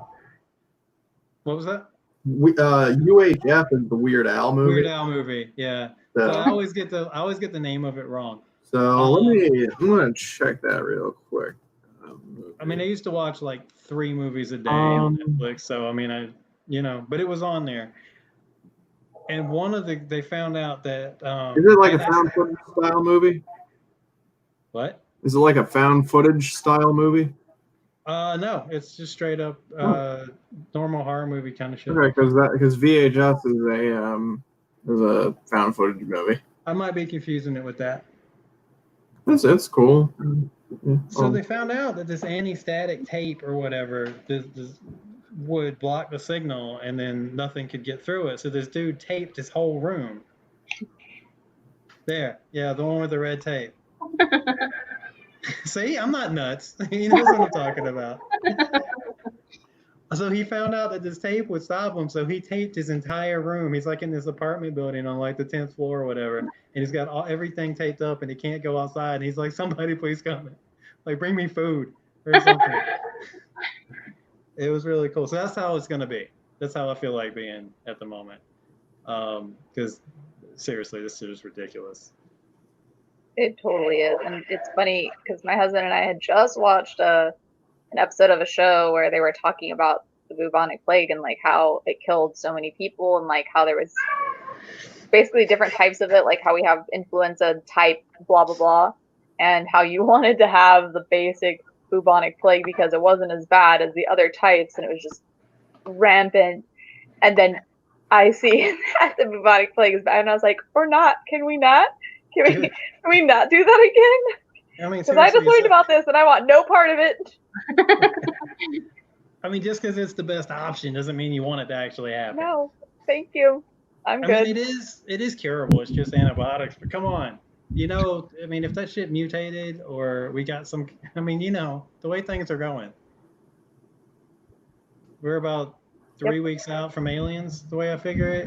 What was that? UHF is the Weird Al movie. Weird Al movie, yeah. So, But I always get the name of it wrong. so I'm gonna check that real quick. I mean, I used to watch like 3 movies a day on Netflix, so I mean, but it was on there. And they found out that is it like a found footage style movie? What? Is it like a found footage style movie? No, it's just straight up normal horror movie kind of shit. Okay, because VHS is a found footage movie. I might be confusing it with that. It's cool. So they found out that this anti-static tape or whatever this would block the signal, and then nothing could get through it. So this dude taped his whole room. There, yeah, the one with the red tape. See, I'm not nuts. He knows what I'm talking about. So he found out that this tape would stop him, so he taped his entire room. He's like in this apartment building on like the 10th floor or whatever, and he's got everything taped up, and he can't go outside. And he's like, "Somebody please come, like bring me food or something." It was really cool. So that's how it's gonna be. That's how I feel like being at the moment. Because seriously, this is ridiculous. It totally is. And it's funny because my husband and I had just watched an episode of a show where they were talking about the bubonic plague and like how it killed so many people, and like how there was basically different types of it, like how we have influenza type blah blah blah, and how you wanted to have the basic bubonic plague because it wasn't as bad as the other types, and it was just rampant. And then I see that the bubonic plague is bad, and I was like, or not? Can we not? Can we not do that again? I mean, because I just learned about this and I want no part of it. I mean, just because it's the best option doesn't mean you want it to actually happen. No, thank you. I'm good. I mean, it is curable. It's just antibiotics. But come on, I mean, if that shit mutated or we got some, I mean, the way things are going, we're about 3 weeks out from aliens, the way I figure it.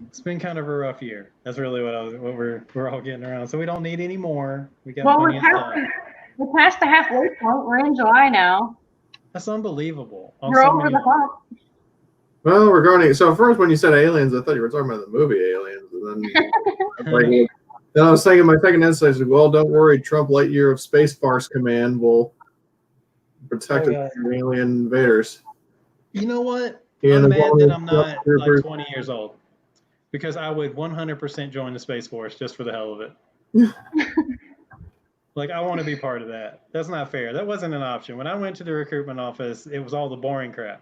It's been kind of a rough year. That's really what we're all getting around. So we don't need any more. We got plenty of stuff. We're past the halfway point. We're in July now. That's unbelievable. We're over the hump. Well, so first when you said aliens, I thought you were talking about the movie Aliens, and then then I was thinking my second insight is, well, don't worry, Trump Lightyear of Space Force Command will protect us from alien invaders. You know what? I'm mad that I'm not like 20 years old, because I would 100% join the Space Force just for the hell of it. Like, I want to be part of that. That's not fair. That wasn't an option. When I went to the recruitment office, it was all the boring crap.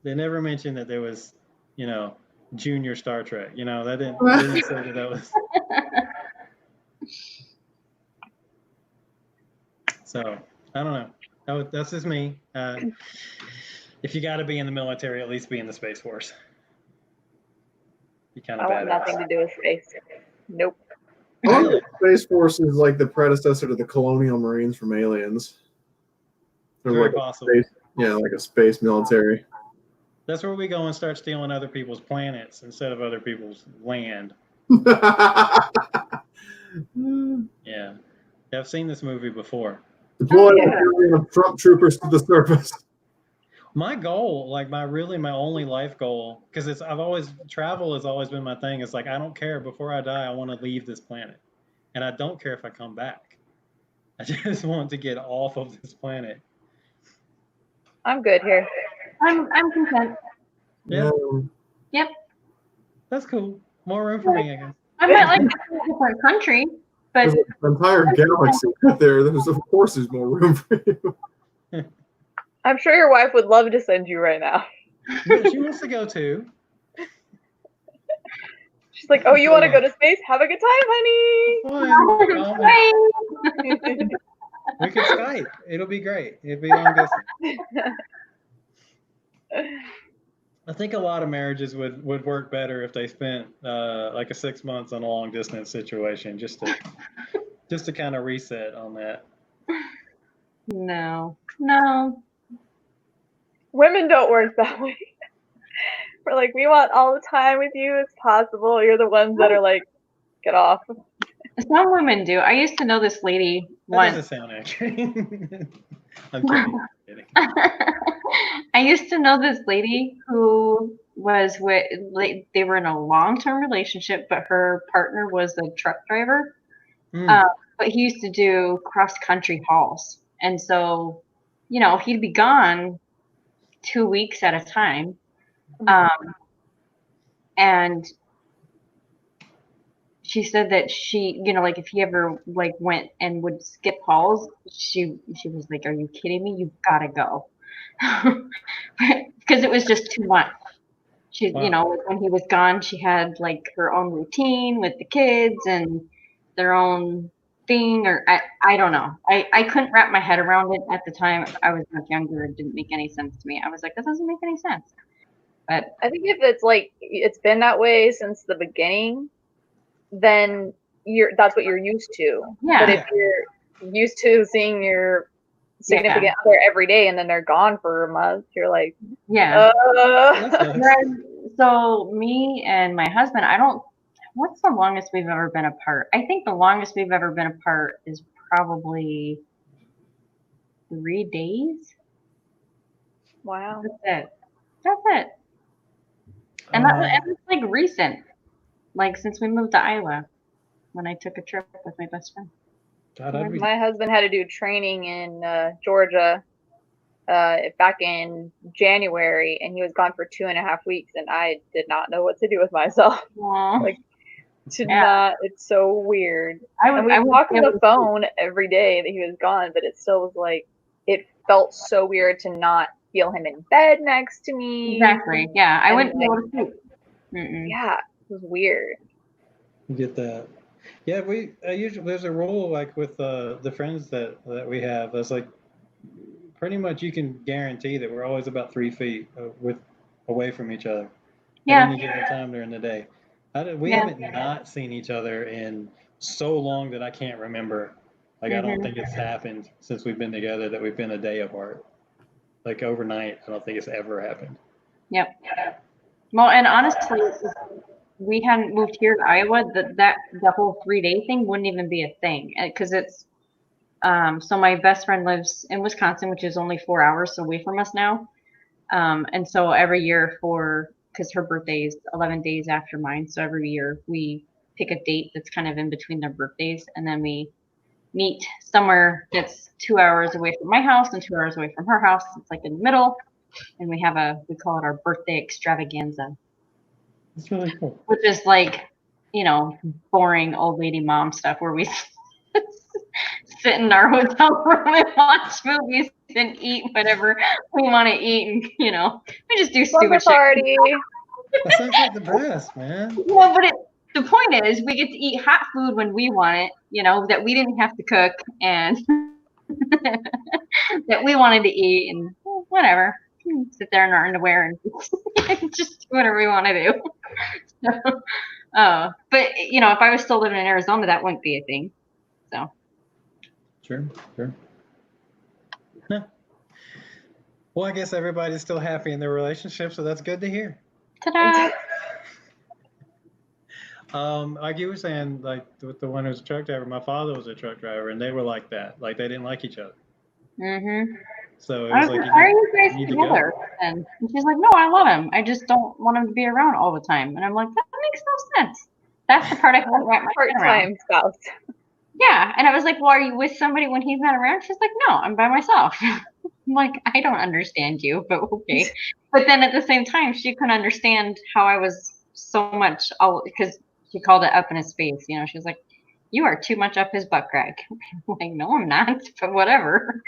They never mentioned that there was, junior Star Trek. That didn't say that was. So, I don't know. That's just me. If you got to be in the military, at least be in the Space Force. Be kind of badass. I want nothing to do with space. Nope. Well, Space Force is like the predecessor to the Colonial Marines from Aliens. They're Very like possible. like a space military. That's where we go and start stealing other people's planets instead of other people's land. Yeah. I've seen this movie before. Deploy Trump troopers to the surface. My goal, like my only life goal, because travel has always been my thing. It's like, I don't care. Before I die, I want to leave this planet. And I don't care if I come back. I just want to get off of this planet. I'm good here. I'm content. Yeah. Yep. That's cool. More room for me, I guess. I might like a different country, but there's an entire galaxy out there. Of course, there's more room for you. I'm sure your wife would love to send you right now. Yeah, she wants to go too. She's like, "Oh, you want to go to space? Have a good time, honey." We could Skype. It'll be great. It'll be long distance. I think a lot of marriages would work better if they spent like a 6 months on a long distance situation just to kind of reset on that. No. Women don't work that way. We're like, we want all the time with you as possible. You're the ones that are like, get off. Some women do. I used to know this lady That once. doesn't sound accurate. I'm kidding. I used to know this lady who was with, like, they were in a long-term relationship, but her partner was a truck driver. But he used to do cross-country hauls. And so, he'd be gone 2 weeks at a time. And she said that she, like if he ever like went and would skip hauls, she was like, "Are you kidding me? You've got to go," because it was just too much. She, Wow. when he was gone, she had like her own routine with the kids and their own thing, or I don't know. I couldn't wrap my head around it at the time. I was much younger. It didn't make any sense to me. I was like, that doesn't make any sense. But I think if it's like it's been that way since the beginning, then that's what you're used to. Yeah. But if you're used to seeing your significant other every day and then they're gone for a month, you're like, yeah. That's So me and my husband, what's the longest we've ever been apart? I think the longest we've ever been apart is probably 3 days. wow. That's it. And it's like recent, like since we moved to Iowa, when I took a trip with my best friend. God, My husband had to do training in Georgia back in January, and he was gone for 2.5 weeks, and I did not know what to do with myself. Aww. Like, it's so weird. And we talked on the phone every day that he was gone, but it still was like, it felt so weird to not feel him in bed next to me. Exactly. Yeah, I wouldn't be able to sleep. Yeah, it was weird. You get that. Yeah, usually there's a rule like with the friends that we have. That's like pretty much you can guarantee that we're always about 3 feet away from each other at any given time during the day. We haven't not seen each other in so long that I can't remember. Like I don't think it's happened since we've been together that we've been a day apart. Like overnight, I don't think it's ever happened. Yep. Well, and honestly, if we hadn't moved here to Iowa, the whole 3-day thing wouldn't even be a thing, because it's so my best friend lives in Wisconsin, which is only 4 hours away from us now. And so every year because her birthday is 11 days after mine, so every year we pick a date that's kind of in between their birthdays, and then we meet somewhere that's 2 hours away from my house and 2 hours away from her house. It's like in the middle, and we call it our birthday extravaganza. That's really cool. Which is like, boring old lady mom stuff where we sit in our hotel room and watch movies and eat whatever we want to eat, and we just do stupid shit. Party. That sounds like the best, man. Well, but the point is, we get to eat hot food when we want it, that we didn't have to cook and that we wanted to eat, and whatever. Sit there in our underwear and just do whatever we want to do. But if I was still living in Arizona, that wouldn't be a thing. So. Sure. Yeah. Well, I guess everybody's still happy in their relationship, so that's good to hear. Ta-da! Like you were saying, like with the one who's a truck driver, my father was a truck driver, and they were like that. Like they didn't like each other. So it was like, why are you guys together? And she's like, no, I love him. I just don't want him to be around all the time. And I'm like, that makes no sense. That's the part I can't wrap my head around. Part-time spouse. Yeah, and I was like, well, are you with somebody when he's not around? She's like, no, I'm by myself. I'm like, I don't understand you, but okay. But then at the same time, she couldn't understand how I was so much, because she called it up in his face. She was like, you are too much up his butt crack. I'm like, no, I'm not, but whatever.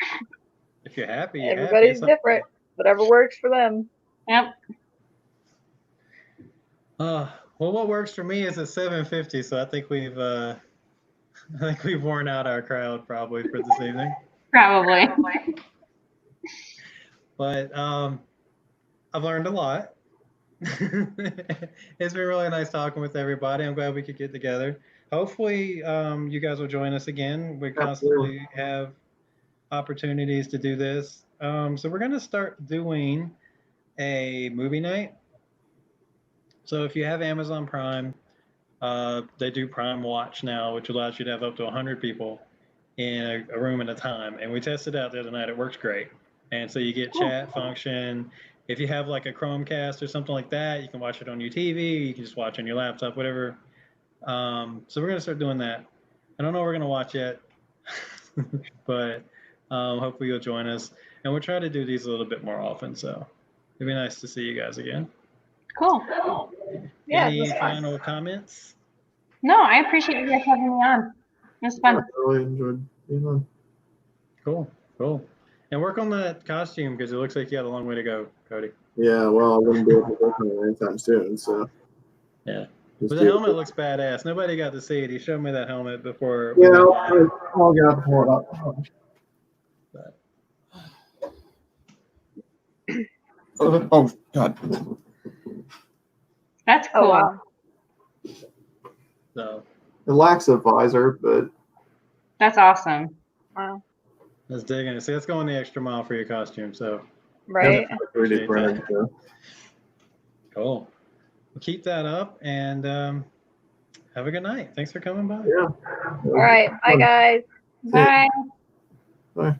If you're happy, everybody's different. Whatever works for them. Yep. Well, what works for me is a 750, so I think we've worn out our crowd probably for this evening. Probably. But I've learned a lot. It's been really nice talking with everybody. I'm glad we could get together. Hopefully, you guys will join us again. We constantly have opportunities to do this. So we're going to start doing a movie night. So if you have Amazon Prime, they do Prime Watch now, which allows you to have up to 100 people in a room at a time. And we tested out the other night. It works great. And so you get chat function. If you have like a Chromecast or something like that, you can watch it on your TV. You can just watch on your laptop, whatever. So we're going to start doing that. I don't know what we're going to watch yet, but hopefully you'll join us. And we'll try to do these a little bit more often. So it'd be nice to see you guys again. Cool. Yeah, Any final comments? No, I appreciate you guys having me on. It was fun. I really enjoyed being on. Cool. And work on that costume because it looks like you got a long way to go, Cody. Yeah, well, I wouldn't be able to work on it anytime soon, so. Yeah. Just But the helmet looks badass. Nobody got to see it. He showed me that helmet before. Yeah, I'll get up and pull it up. Oh, God. That's cool. Oh, wow. So It lacks a visor, but That's awesome. Wow. let's dig in. See, let's go on the extra mile for your costume. So Right. it's 3D printed, so. cool. Well, keep that up and have a good night. Thanks for coming by. Yeah. All right. Bye, guys. Bye. Bye.